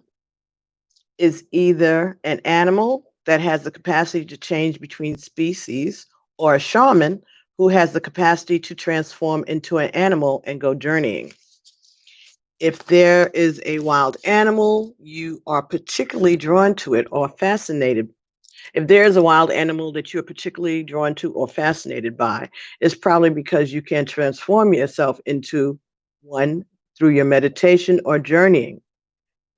is either an animal that has the capacity to change between species or a shaman who has the capacity to transform into an animal and go journeying. If there is a wild animal, you are particularly drawn to it or fascinated. If there is a wild animal that you're particularly drawn to or fascinated by, it's probably because you can transform yourself into one through your meditation or journeying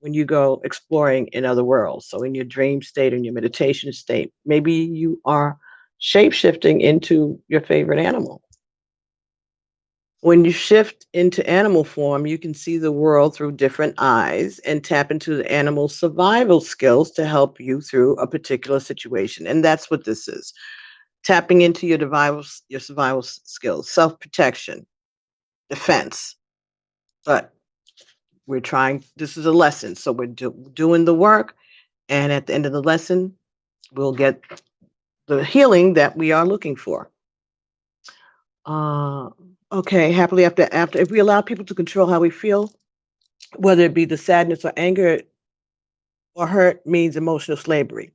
when you go exploring in other worlds. So, in your dream state, in your meditation state, maybe you are shape shifting into your favorite animal. When you shift into animal form, you can see the world through different eyes and tap into the animal's survival skills to help you through a particular situation. And that's what this is. Tapping into your survival skills, self-protection, defense. But we're trying, this is a lesson. So we're doing the work, and at the end of the lesson, we'll get the healing that we are looking for. Uh, okay, happily after if we allow people to control how we feel, whether it be the sadness or anger or hurt, means emotional slavery.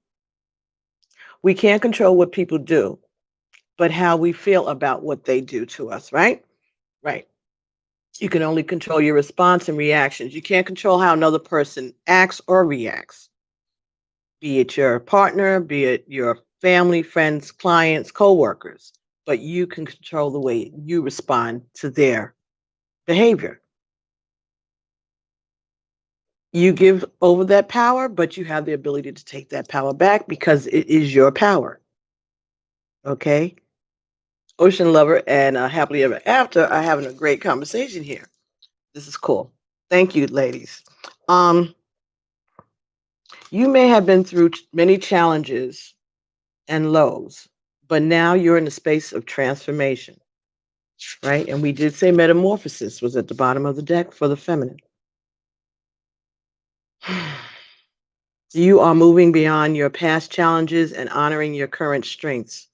We can't control what people do, but how we feel about what they do to us, right? Right. You can only control your response and reactions. You can't control how another person acts or reacts, be it your partner, be it your family, friends, clients, coworkers, but you can control the way you respond to their behavior. You give over that power, but you have the ability to take that power back because it is your power. Okay? Ocean Lover and Happily Ever After are having a great conversation here. This is cool. Thank you, ladies. Um, you may have been through many challenges and lows, but now you're in a space of transformation, right? And we did say metamorphosis was at the bottom of the deck for the feminine. You are moving beyond your past challenges and honoring your current strengths.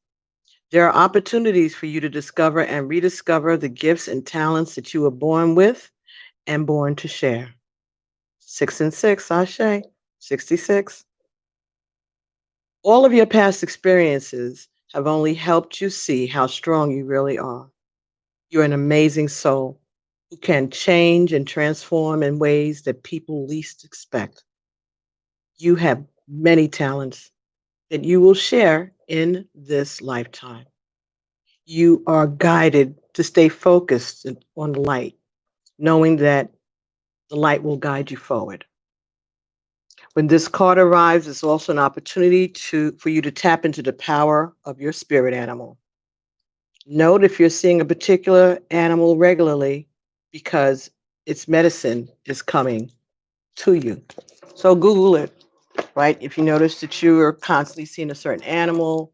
There are opportunities for you to discover and rediscover the gifts and talents that you were born with and born to share. 6 and 6, Ashe, 66. All of your past experiences have only helped you see how strong you really are. You're an amazing soul who can change and transform in ways that people least expect. You have many talents that you will share in this lifetime. You are guided to stay focused on the light, knowing that the light will guide you forward. When this card arrives, it's also an opportunity for you to tap into the power of your spirit animal. Note if you're seeing a particular animal regularly because its medicine is coming to you. So Google it, right? If you notice that you are constantly seeing a certain animal,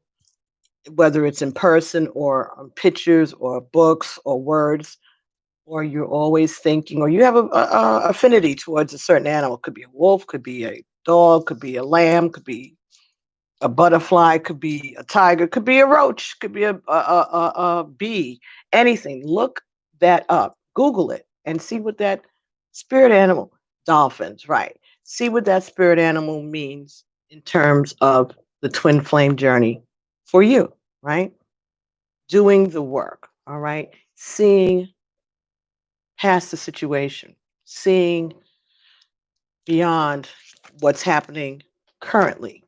whether it's in person or on pictures or books or words, or you're always thinking, or you have a affinity towards a certain animal. Could be a wolf, could be a dog, could be a lamb, could be a butterfly, could be a tiger, could be a roach, could be a bee, anything. Look that up, Google it, and see what that spirit animal, dolphins, right? See what that spirit animal means in terms of the twin flame journey for you, right? Doing the work, all right? Seeing past the situation, seeing beyond what's happening currently.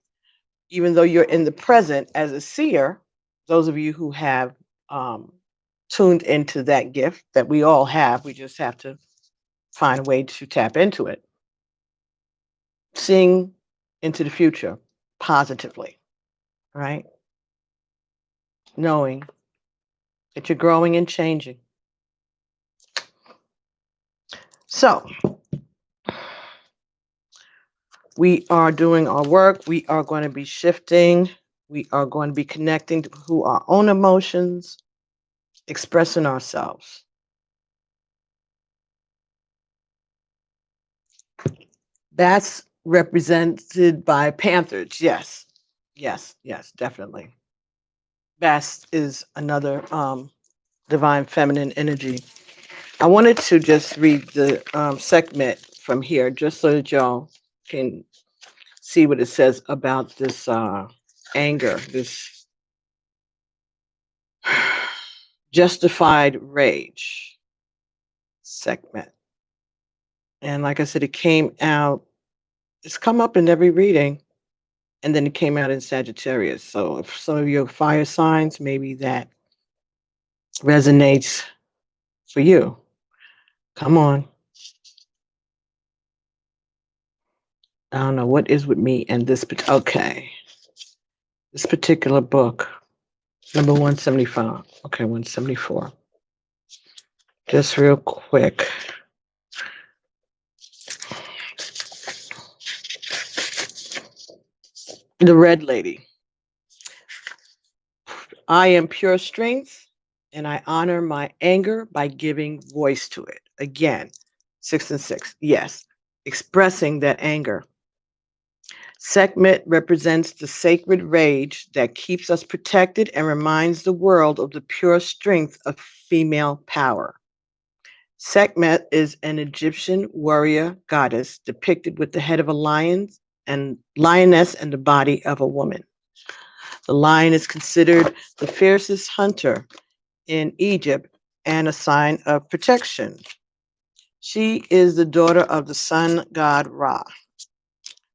Even though you're in the present as a seer, those of you who have um, tuned into that gift that we all have, we just have to find a way to tap into it. Seeing into the future positively, right? Knowing that you're growing and changing. So, we are doing our work. We are going to be shifting. We are going to be connecting to our own emotions, expressing ourselves. That's represented by panthers. Yes, yes, yes, definitely. Bast is another divine feminine energy. I wanted to just read the segment from here just so that y'all can see what it says about this anger, this justified rage segment. And like I said, it came out, it's come up in every reading, and then it came out in Sagittarius. So if some of you are fire signs, maybe that resonates for you. Come on. I don't know what is with me and this, but okay. This particular book, number 175. Okay, 174. just real quick. The red lady. I am pure strength, and I honor my anger by giving voice to it. Again, 6 and 6. Yes, expressing that anger. Sekhmet represents the sacred rage that keeps us protected and reminds the world of the pure strength of female power. Sekhmet is an Egyptian warrior goddess depicted with the head of a lion and lioness and the body of a woman. The lion is considered the fiercest hunter in Egypt and a sign of protection. She is the daughter of the sun god Ra.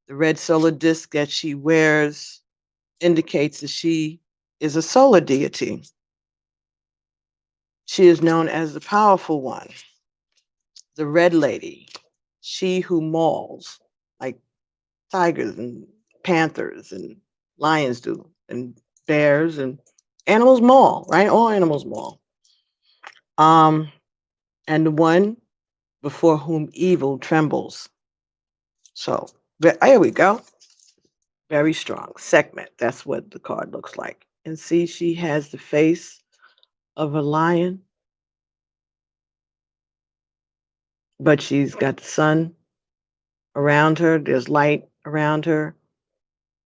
The red solar disk that she wears indicates that she is a solar deity. She is known as the powerful one, the red lady, she who mauls, like tigers and panthers and lions do, and bears and animals maul, right? All animals maul. And the one before whom evil trembles. So there we go. Very strong. Sekhmet. That's what the card looks like. And see, she has the face of a lion, but she's got the sun around her. There's light around her.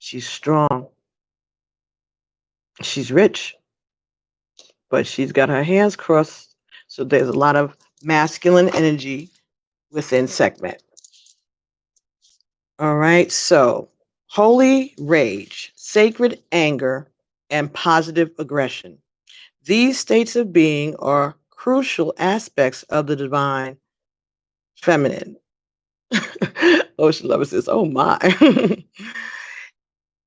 She's strong. She's rich, but she's got her hands crossed. So there's a lot of masculine energy within Sekhmet. All right. So holy rage, sacred anger, and positive aggression. These states of being are crucial aspects of the divine feminine. Ocean Lover says, oh my.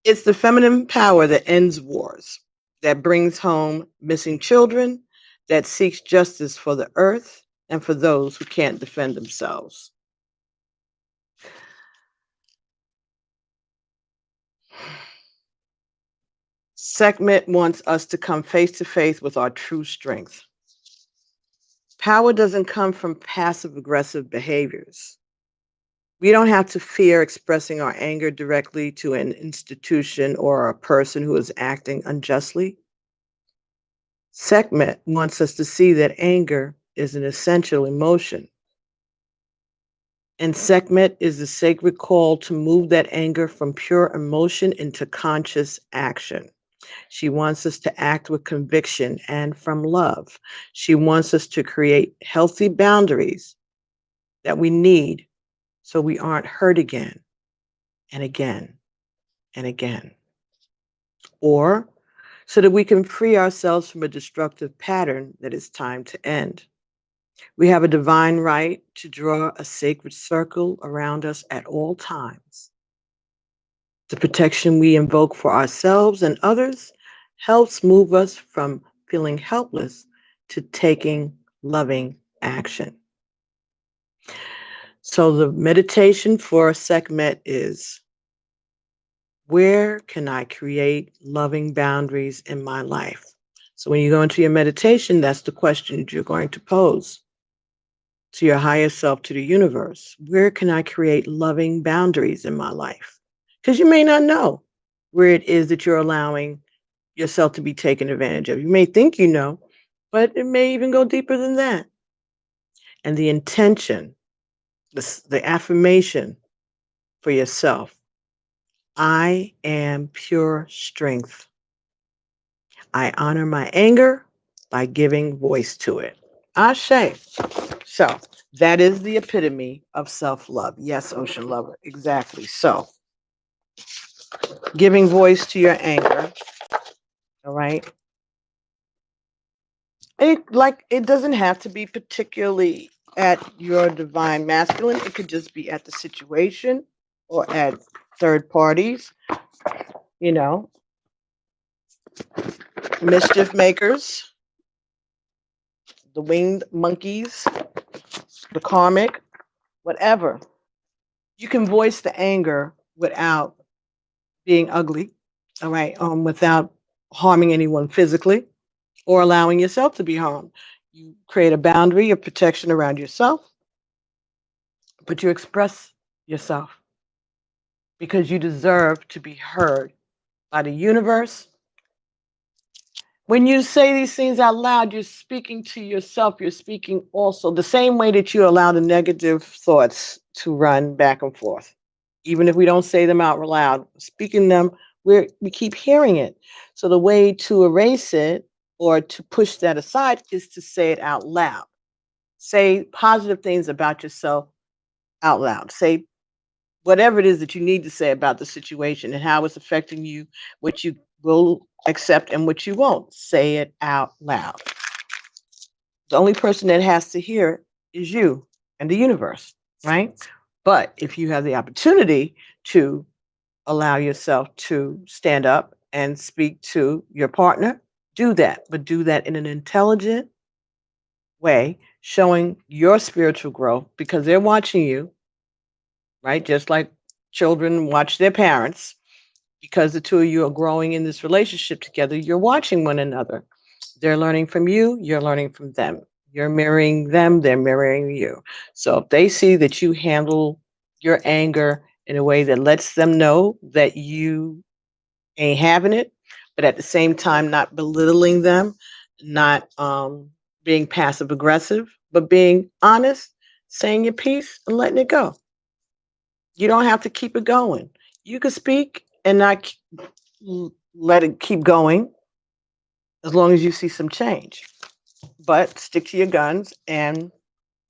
It's the feminine power that ends wars, that brings home missing children, that seeks justice for the earth and for those who can't defend themselves. Sekhmet wants us to come face to face with our true strength. Power doesn't come from passive aggressive behaviors. We don't have to fear expressing our anger directly to an institution or a person who is acting unjustly. Sekhmet wants us to see that anger is an essential emotion. And Sekhmet is the sacred call to move that anger from pure emotion into conscious action. She wants us to act with conviction and from love. She wants us to create healthy boundaries that we need so we aren't hurt again and again and again. Or so that we can free ourselves from a destructive pattern that is time to end. We have a divine right to draw a sacred circle around us at all times. The protection we invoke for ourselves and others helps move us from feeling helpless to taking loving action. So the meditation for Sekhmet is, where can I create loving boundaries in my life? So when you go into your meditation, that's the question that you're going to pose to your higher self, to the universe. Where can I create loving boundaries in my life? Because you may not know where it is that you're allowing yourself to be taken advantage of. You may think you know, but it may even go deeper than that. And the intention, the affirmation for yourself, I am pure strength. I honor my anger by giving voice to it. Ashe. So that is the epitome of self-love. Yes, Ocean Lover. Exactly. So giving voice to your anger. All right. It doesn't have to be particularly at your divine masculine. It could just be at the situation or at third parties, you know, mischief makers, the winged monkeys, the karmic, whatever. You can voice the anger without being ugly, all right, without harming anyone physically or allowing yourself to be harmed. You create a boundary of protection around yourself, but you express yourself because you deserve to be heard by the universe. When you say these things out loud, you're speaking to yourself. You're speaking also the same way that you allow the negative thoughts to run back and forth. Even if we don't say them out loud, speaking them, we keep hearing it. So the way to erase it or to push that aside is to say it out loud. Say positive things about yourself out loud. Say whatever it is that you need to say about the situation and how it's affecting you, what you will accept and what you won't. Say it out loud. The only person that has to hear it is you and the universe, right? But if you have the opportunity to allow yourself to stand up and speak to your partner, do that, but do that in an intelligent way, showing your spiritual growth because they're watching you, right? Just like children watch their parents, because the two of you are growing in this relationship together, you're watching one another. They're learning from you, you're learning from them. You're mirroring them, they're mirroring you. So if they see that you handle your anger in a way that lets them know that you ain't having it, but at the same time, not belittling them, not being passive aggressive, but being honest, saying your piece and letting it go. You don't have to keep it going. You can speak and not let it keep going as long as you see some change. But stick to your guns and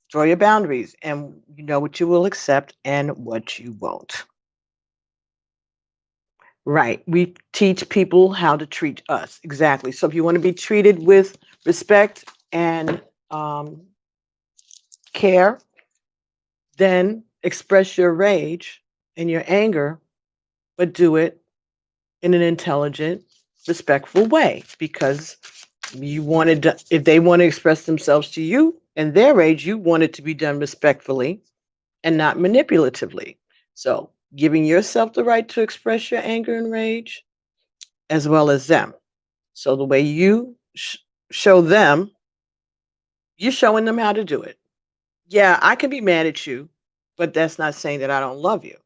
draw your boundaries, and you know what you will accept and what you won't. Right. We teach people how to treat us. Exactly. So if you want to be treated with respect and care, then express your rage and your anger, but do it in an intelligent, respectful way because you wanted to, if they want to express themselves to you and their rage, you want it to be done respectfully and not manipulatively. So giving yourself the right to express your anger and rage as well as them. So the way you show them, you're showing them how to do it. Yeah, I can be mad at you, but that's not saying that I don't love you,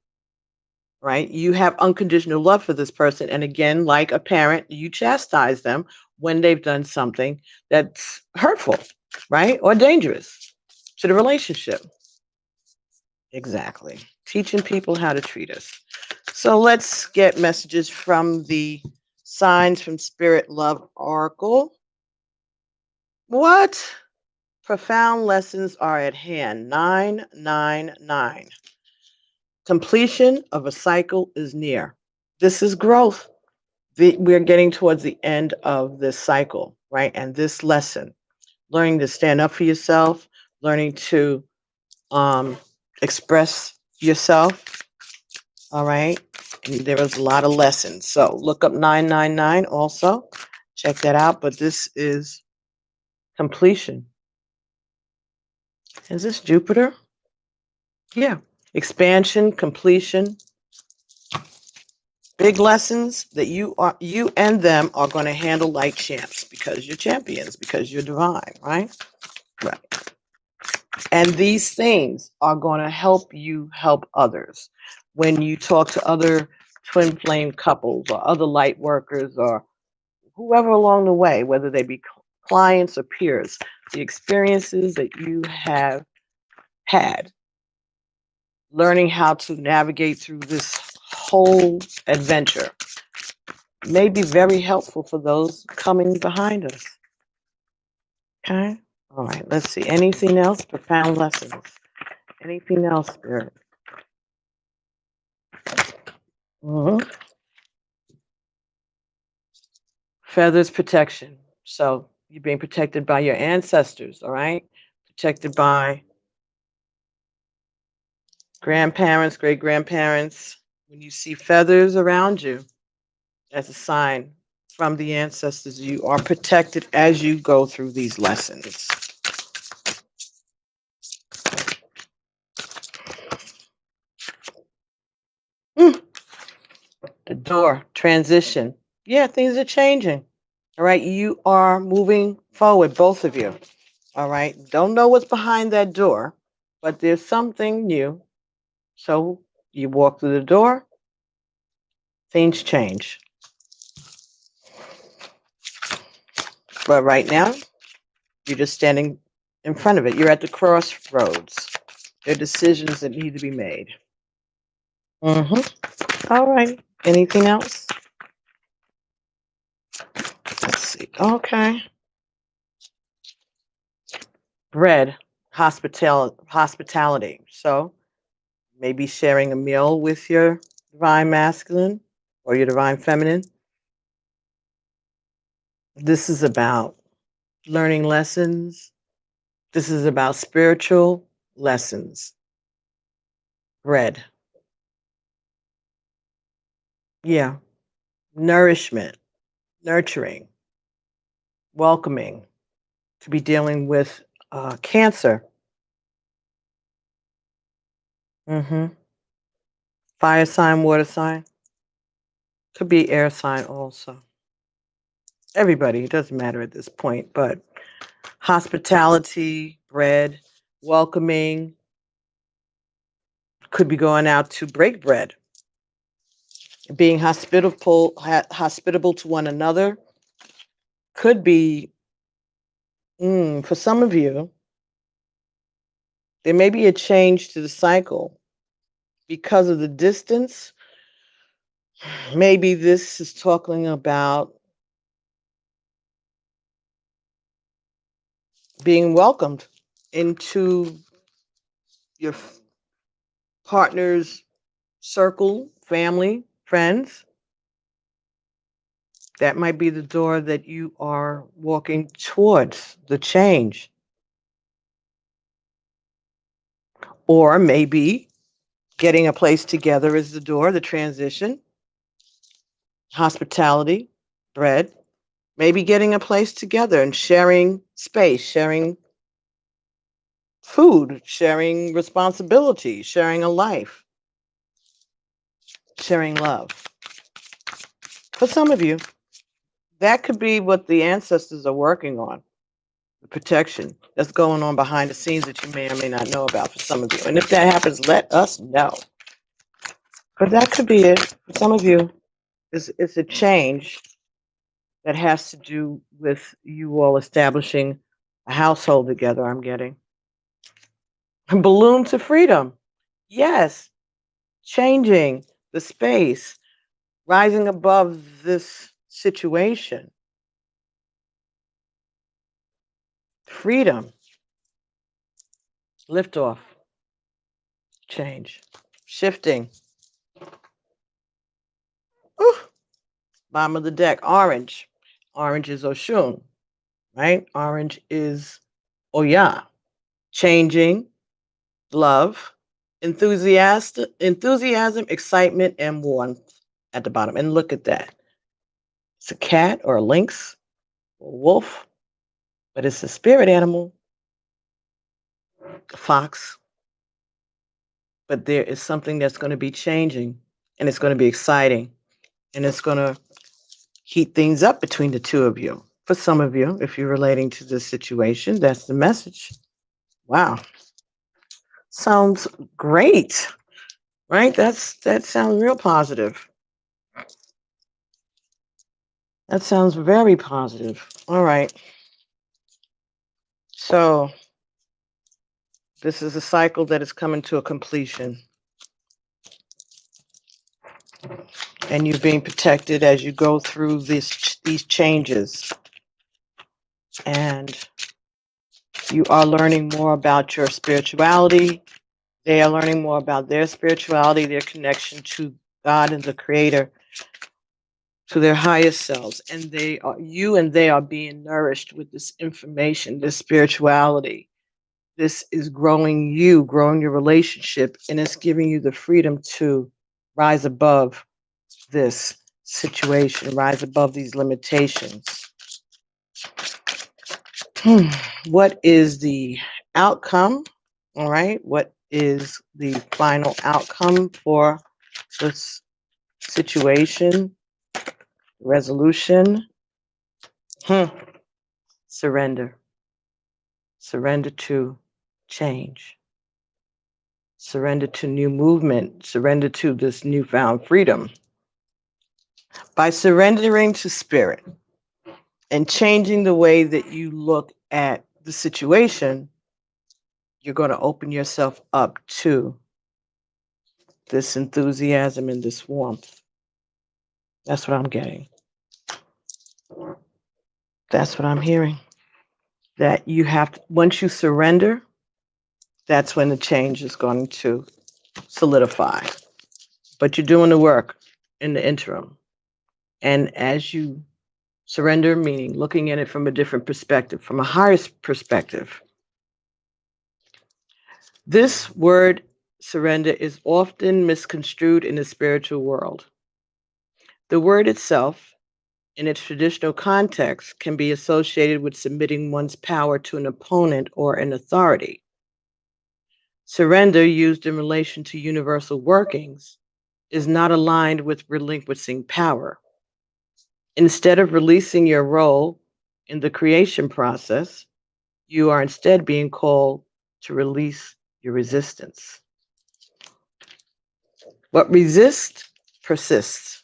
right? You have unconditional love for this person. And again, like a parent, you chastise them when they've done something that's hurtful, right? Or dangerous to the relationship. Exactly. Teaching people how to treat us. So let's get messages from the Signs from Spirit Love Oracle. What? Profound lessons are at hand. 999. Completion of a cycle is near. This is growth. We're getting towards the end of this cycle, right? And this lesson, learning to stand up for yourself, learning to um, express yourself. All right. And there was a lot of lessons. So look up 999 also. Check that out. But this is completion. Is this Jupiter? Yeah. Expansion, completion, big lessons that you and them are going to handle like champs because you're champions, because you're divine, right? Right. And these things are going to help you help others. When you talk to other twin flame couples or other light workers or whoever along the way, whether they be clients or peers, the experiences that you have had, learning how to navigate through this whole adventure may be very helpful for those coming behind us. Okay? All right, let's see. Anything else? Profound lessons. Anything else, Spirit? hmm Feathers protection. So you're being protected by your ancestors, all right? Protected by grandparents, great grandparents. When you see feathers around you, that's a sign from the ancestors. You are protected as you go through these lessons. Mm, the door, transition. Yeah, things are changing. All right, you are moving forward, both of you. All right. Don't know what's behind that door, but there's something new. So you walk through the door, things change. But right now, you're just standing in front of it. You're at the crossroads. There are decisions that need to be made. All right. Anything else? Let's see. Okay. Bread, hospitality. So maybe sharing a meal with your divine masculine or your divine feminine. This is about learning lessons. This is about spiritual lessons. Bread. Yeah. Nourishment, nurturing, welcoming, to be dealing with cancer. hmm Fire sign, water sign. Could be air sign also. Everybody, it doesn't matter at this point, but hospitality, bread, welcoming, could be going out to break bread, being hospitable to one another, could be, for some of you, there may be a change to the cycle because of the distance. Maybe this is talking about being welcomed into your partner's circle, family, friends. That might be the door that you are walking towards the change. Or maybe getting a place together is the door, the transition, hospitality, bread. Maybe getting a place together and sharing space, sharing food, sharing responsibility, sharing a life, sharing love. For some of you, that could be what the ancestors are working on, the protection that's going on behind the scenes that you may or may not know about for some of you. And if that happens, let us know. But that could be it. For some of you, it's a change that has to do with you all establishing a household together, I'm getting. Balloon to freedom. Yes, changing the space, rising above this situation. Freedom, liftoff, change, shifting. Ooh, bottom of the deck, orange. Orange is Oshun, right? Orange is Oya. Changing, love, enthusiasm, excitement, and warmth at the bottom. And look at that. It's a cat or a lynx or a wolf, but it's a spirit animal, a fox. But there is something that's going to be changing, and it's going to be exciting, and it's going to heat things up between the two of you. For some of you, if you're relating to this situation, that's the message. Wow. Sounds great, right? That sounds real positive. That sounds very positive. All right. So this is a cycle that is coming to a completion. And you're being protected as you go through these changes. And you are learning more about your spirituality. They are learning more about their spirituality, their connection to God and the Creator, to their highest selves. And they are being nourished with this information, this spirituality. This is growing you, growing your relationship, and it's giving you the freedom to rise above this situation, rise above these limitations. What is the outcome? All right. What is the final outcome for this situation? Resolution. Surrender. surrender to change, surrender to new movement, surrender to this newfound freedom. By surrendering to spirit and changing the way that you look at the situation, you're going to open yourself up to this enthusiasm and this warmth. That's what I'm getting. That's what I'm hearing. That you have to, once you surrender, that's when the change is going to solidify. But you're doing the work in the interim. And as you surrender, meaning looking at it from a different perspective, from a higher perspective, this word surrender is often misconstrued in the spiritual world. The word itself, in its traditional context, can be associated with submitting one's power to an opponent or an authority. Surrender, used in relation to universal workings, is not aligned with relinquishing power. Instead of releasing your role in the creation process, you are instead being called to release your resistance. What resists persists.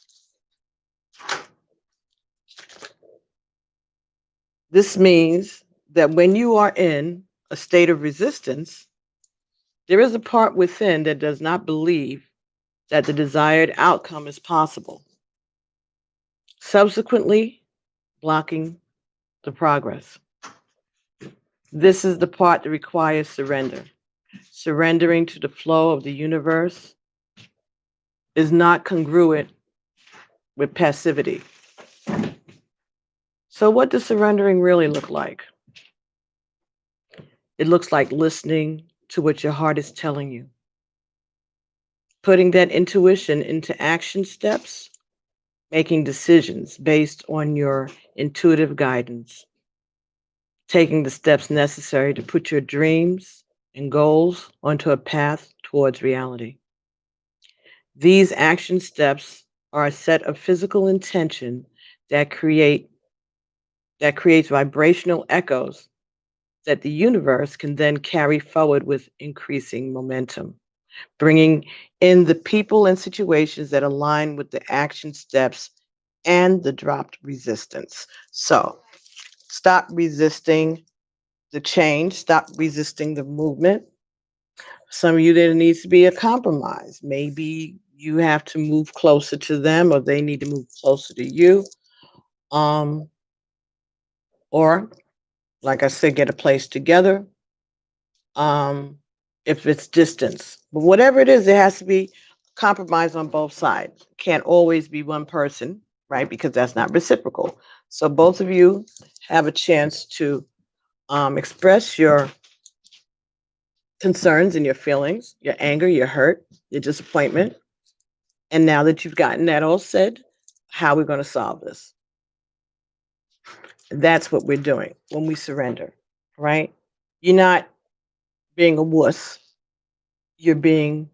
This means that when you are in a state of resistance, there is a part within that does not believe that the desired outcome is possible, subsequently blocking the progress. This is the part that requires surrender. Surrendering to the flow of the universe is not congruent with passivity. So, what does surrendering really look like? It looks like listening to what your heart is telling you, putting that intuition into action steps, making decisions based on your intuitive guidance, taking the steps necessary to put your dreams and goals onto a path towards reality. These action steps are a set of physical intention that creates vibrational echoes that the universe can then carry forward with increasing momentum, bringing in the people and situations that align with the action steps and the dropped resistance. So stop resisting the change, stop resisting the movement. Some of you, there needs to be a compromise. Maybe you have to move closer to them or they need to move closer to you. Or, like I said, get a place together. Um, if it's distance. But whatever it is, there has to be compromise on both sides. Can't always be one person, right? Because that's not reciprocal. So both of you have a chance to express your concerns and your feelings, your anger, your hurt, your disappointment. And now that you've gotten that all said, how are we going to solve this? That's what we're doing when we surrender, right? You're not being a wuss. You're being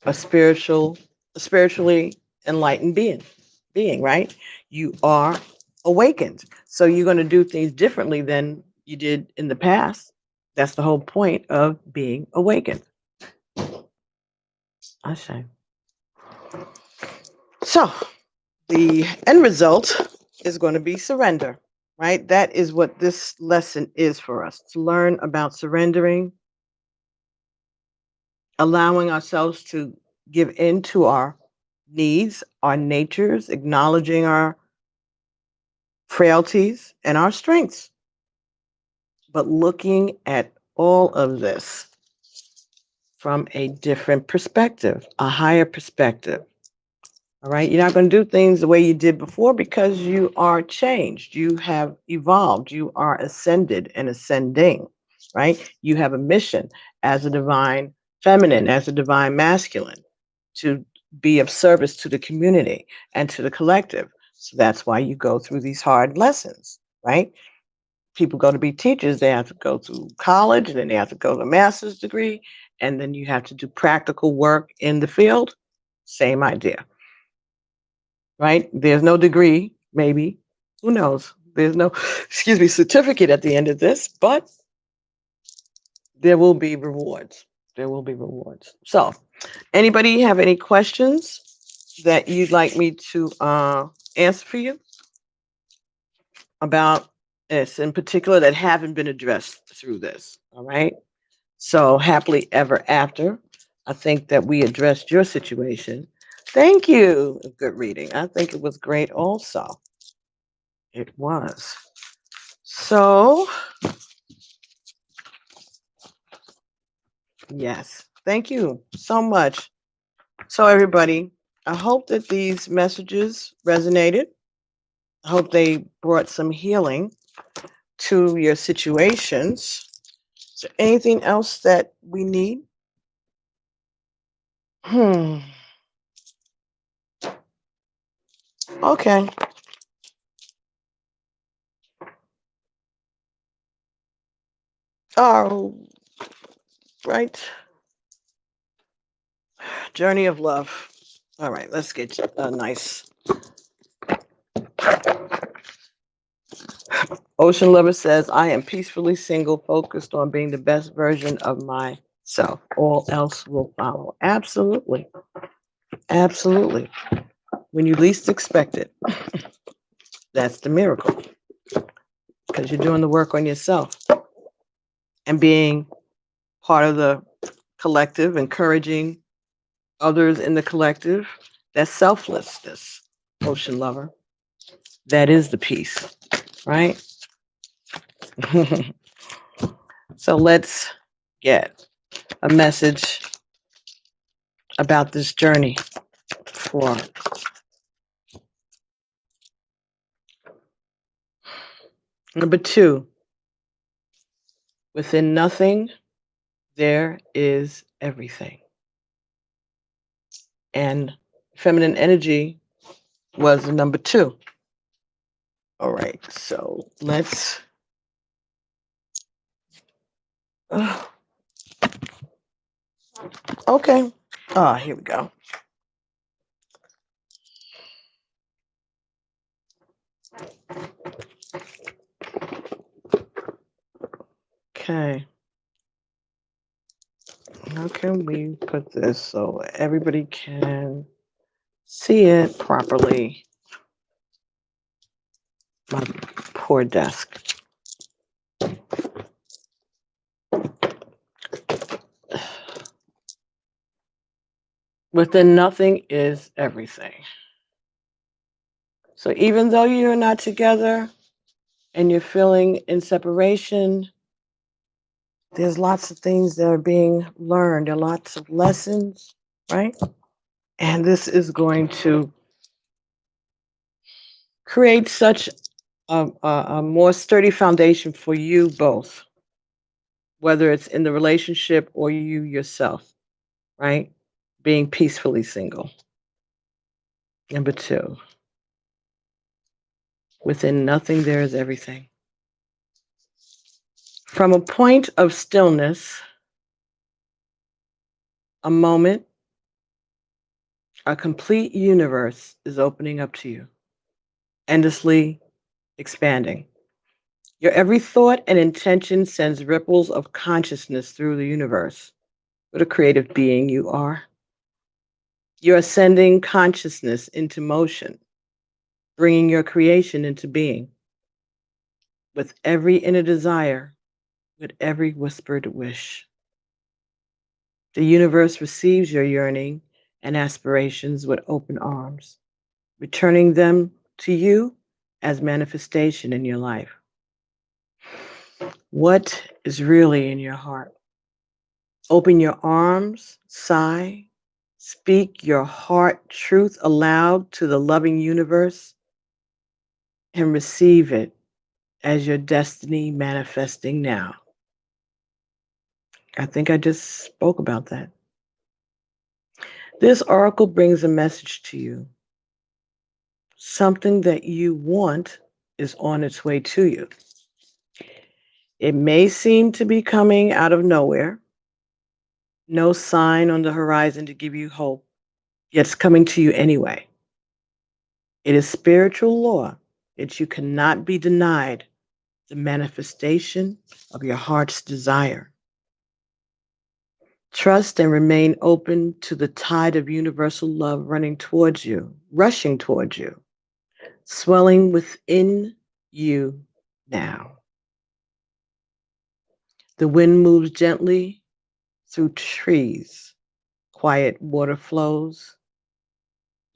a spiritually enlightened being, right? You are awakened. So you're going to do things differently than you did in the past. That's the whole point of being awakened. I say. So the end result is going to be surrender, right? That is what this lesson is for us, to learn about surrendering, allowing ourselves to give in to our needs, our natures, acknowledging our frailties and our strengths, but looking at all of this from a different perspective, a higher perspective. All right. You're not going to do things the way you did before because you are changed. You have evolved. You are ascended and ascending, right? You have a mission as a divine feminine, as a divine masculine, to be of service to the community and to the collective. So that's why you go through these hard lessons, right? People go to be teachers, they have to go through college, and then they have to go to a master's degree, and then you have to do practical work in the field. Same idea, right? There's no degree, maybe, who knows? There's no, excuse me, certificate at the end of this, but There will be rewards. There will be rewards. So, anybody have any questions that you'd like me to answer for you about this in particular that haven't been addressed through this? All right. So, happily ever after. I think that we addressed your situation. Thank you. Good reading. I think it was great also. It was. So, yes. Thank you so much. So, everybody, I hope that these messages resonated. I hope they brought some healing to your situations. Is there anything else that we need? Hmm. Okay. All right. Journey of love. All right. Let's get a nice. Ocean Lover says, I am peacefully single, focused on being the best version of myself. All else will follow. Absolutely. Absolutely. When you least expect it, that's the miracle because you're doing the work on yourself and being part of the collective, encouraging others in the collective. That's selflessness, Ocean Lover. That is the peace, right? So let's get a message about this journey for number 2. Within nothing, there is everything. And feminine energy was number 2. All right, so let's. Okay. Here we go. Okay. How can we put this so everybody can see it properly? My poor desk. Within nothing is everything. So even though you're not together and you're feeling in separation, there's lots of things that are being learned. There are lots of lessons, right? And this is going to create such a more sturdy foundation for you both, whether it's in the relationship or you yourself, right? Being peacefully single. Number 2, within nothing, there is everything. From a point of stillness, a moment, a complete universe is opening up to you, endlessly expanding. Your every thought and intention sends ripples of consciousness through the universe. What a creative being you are. You're sending consciousness into motion, bringing your creation into being. With every inner desire, with every whispered wish. The universe receives your yearning and aspirations with open arms, returning them to you as manifestation in your life. What is really in your heart? Open your arms, sigh, speak your heart truth aloud to the loving universe, and receive it as your destiny manifesting now. I think I just spoke about that. This oracle brings a message to you. Something that you want is on its way to you. It may seem to be coming out of nowhere, no sign on the horizon to give you hope, yet it's coming to you anyway. It is spiritual law that you cannot be denied the manifestation of your heart's desire. Trust and remain open to the tide of universal love running towards you, rushing towards you, swelling within you now. The wind moves gently through trees, quiet water flows,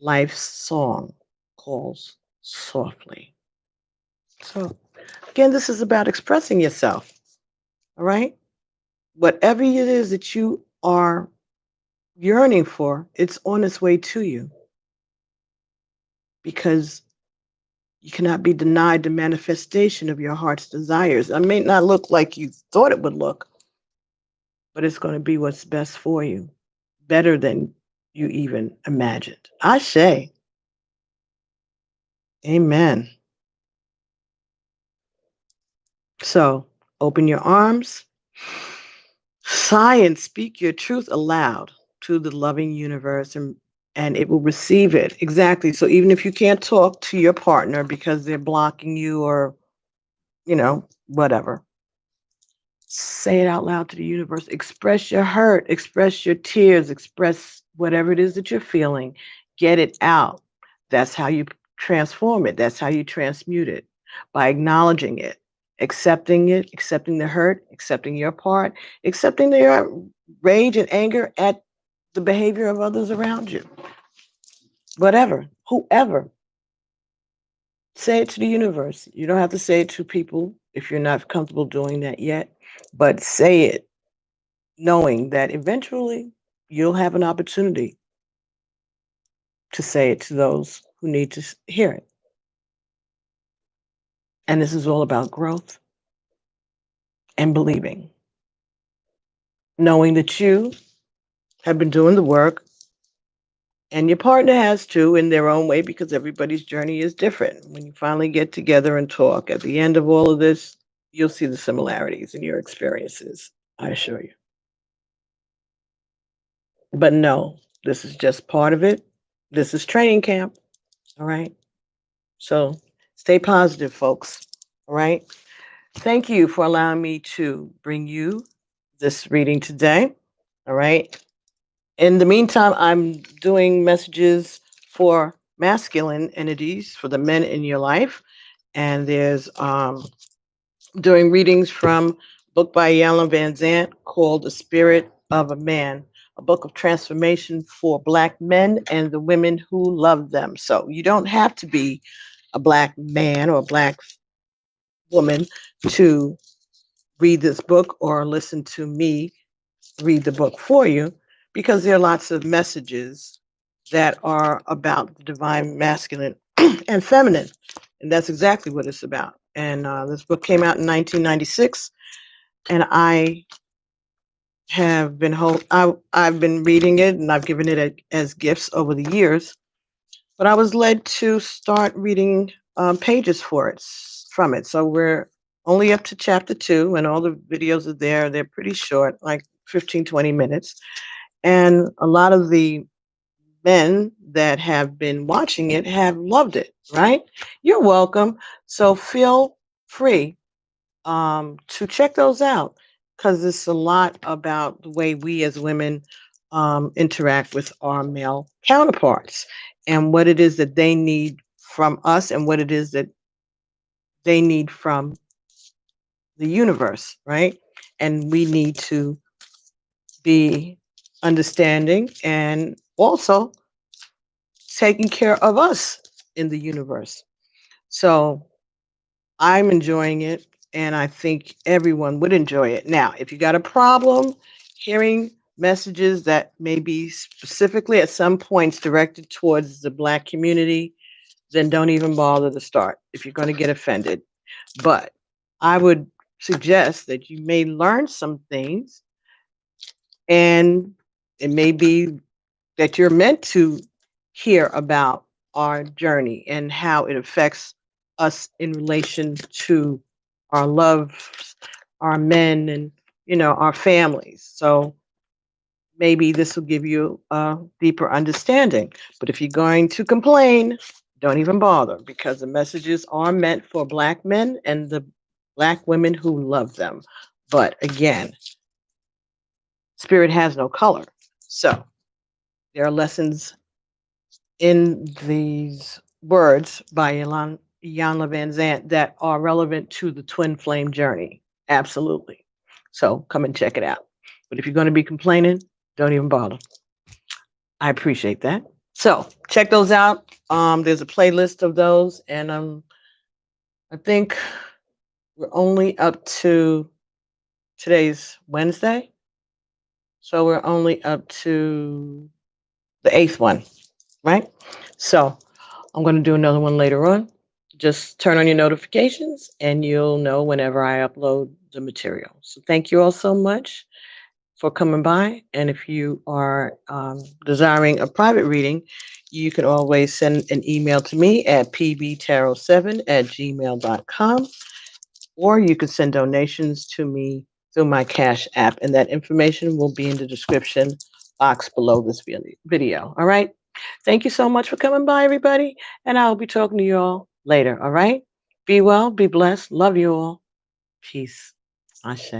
life's song calls softly. So, again, this is about expressing yourself, all right? Whatever it is that you are yearning for, it's on its way to you because you cannot be denied the manifestation of your heart's desires. It may not look like you thought it would look, but it's going to be what's best for you, better than you even imagined. I say, amen. So open your arms, sigh, and speak your truth aloud to the loving universe, and it will receive it. Exactly. So even if you can't talk to your partner because they're blocking you or, whatever, say it out loud to the universe. Express your hurt, express your tears, express whatever it is that you're feeling. Get it out. That's how you transform it. That's how you transmute it, by acknowledging it, accepting the hurt, accepting your part, accepting their rage and anger at the behavior of others around you. Whatever, whoever. Say it to the universe. You don't have to say it to people if you're not comfortable doing that yet, but say it knowing that eventually you'll have an opportunity to say it to those who need to hear it. And this is all about growth and believing, knowing that you have been doing the work and your partner has too in their own way because everybody's journey is different. When you finally get together and talk at the end of all of this, you'll see the similarities in your experiences, I assure you. But no, this is just part of it. This is training camp. All right. So stay positive, folks. All right. Thank you for allowing me to bring you this reading today. All right. In the meantime, I'm doing messages for masculine entities for the men in your life. And there's doing readings from a book by Llewelyn Van Zant called The Spirit of a Man, a book of transformation for Black men and the women who love them. So you don't have to be a Black man or a Black woman to read this book or listen to me read the book for you, because there are lots of messages that are about the divine masculine and feminine. And that's exactly what it's about. And this book came out in 1996, and I have been I've been reading it, and I've given it as gifts over the years. But I was led to start reading pages from it. So we're only up to chapter 2, and all the videos are there. They're pretty short, like 15, 20 minutes. And a lot of the men that have been watching it have loved it, right? You're welcome. So feel free to check those out, because it's a lot about the way we as women interact with our male counterparts and what it is that they need from us and what it is that they need from the universe, right? And we need to be understanding and also taking care of us in the universe. So I'm enjoying it, and I think everyone would enjoy it. Now, if you got a problem hearing messages that may be specifically at some points directed towards the Black community, then don't even bother to start if you're going to get offended. But I would suggest that you may learn some things, and it may be that you're meant to hear about our journey and how it affects us in relation to our loves, our men, and our families. So maybe this will give you a deeper understanding. But if you're going to complain, don't even bother, because the messages are meant for Black men and the Black women who love them. But again, Spirit has no color. So there are lessons in these words by Iyanla Van Zant that are relevant to the twin flame journey. Absolutely. So come and check it out. But if you're going to be complaining, don't even bother. I appreciate that. So check those out. There's a playlist of those, and I think we're only up to today's Wednesday, so we're only up to the eighth one, right? So I'm going to do another one later on. Just turn on your notifications, and you'll know whenever I upload the material. So thank you all so much for coming by. And if you are desiring a private reading, you can always send an email to me at pbtarot7@gmail.com, or you can send donations to me through my Cash App, and that information will be in the description box below this video. All right. Thank you so much for coming by, everybody, and I'll be talking to you all later. All right. Be well, be blessed. Love you all. Peace. Ashe.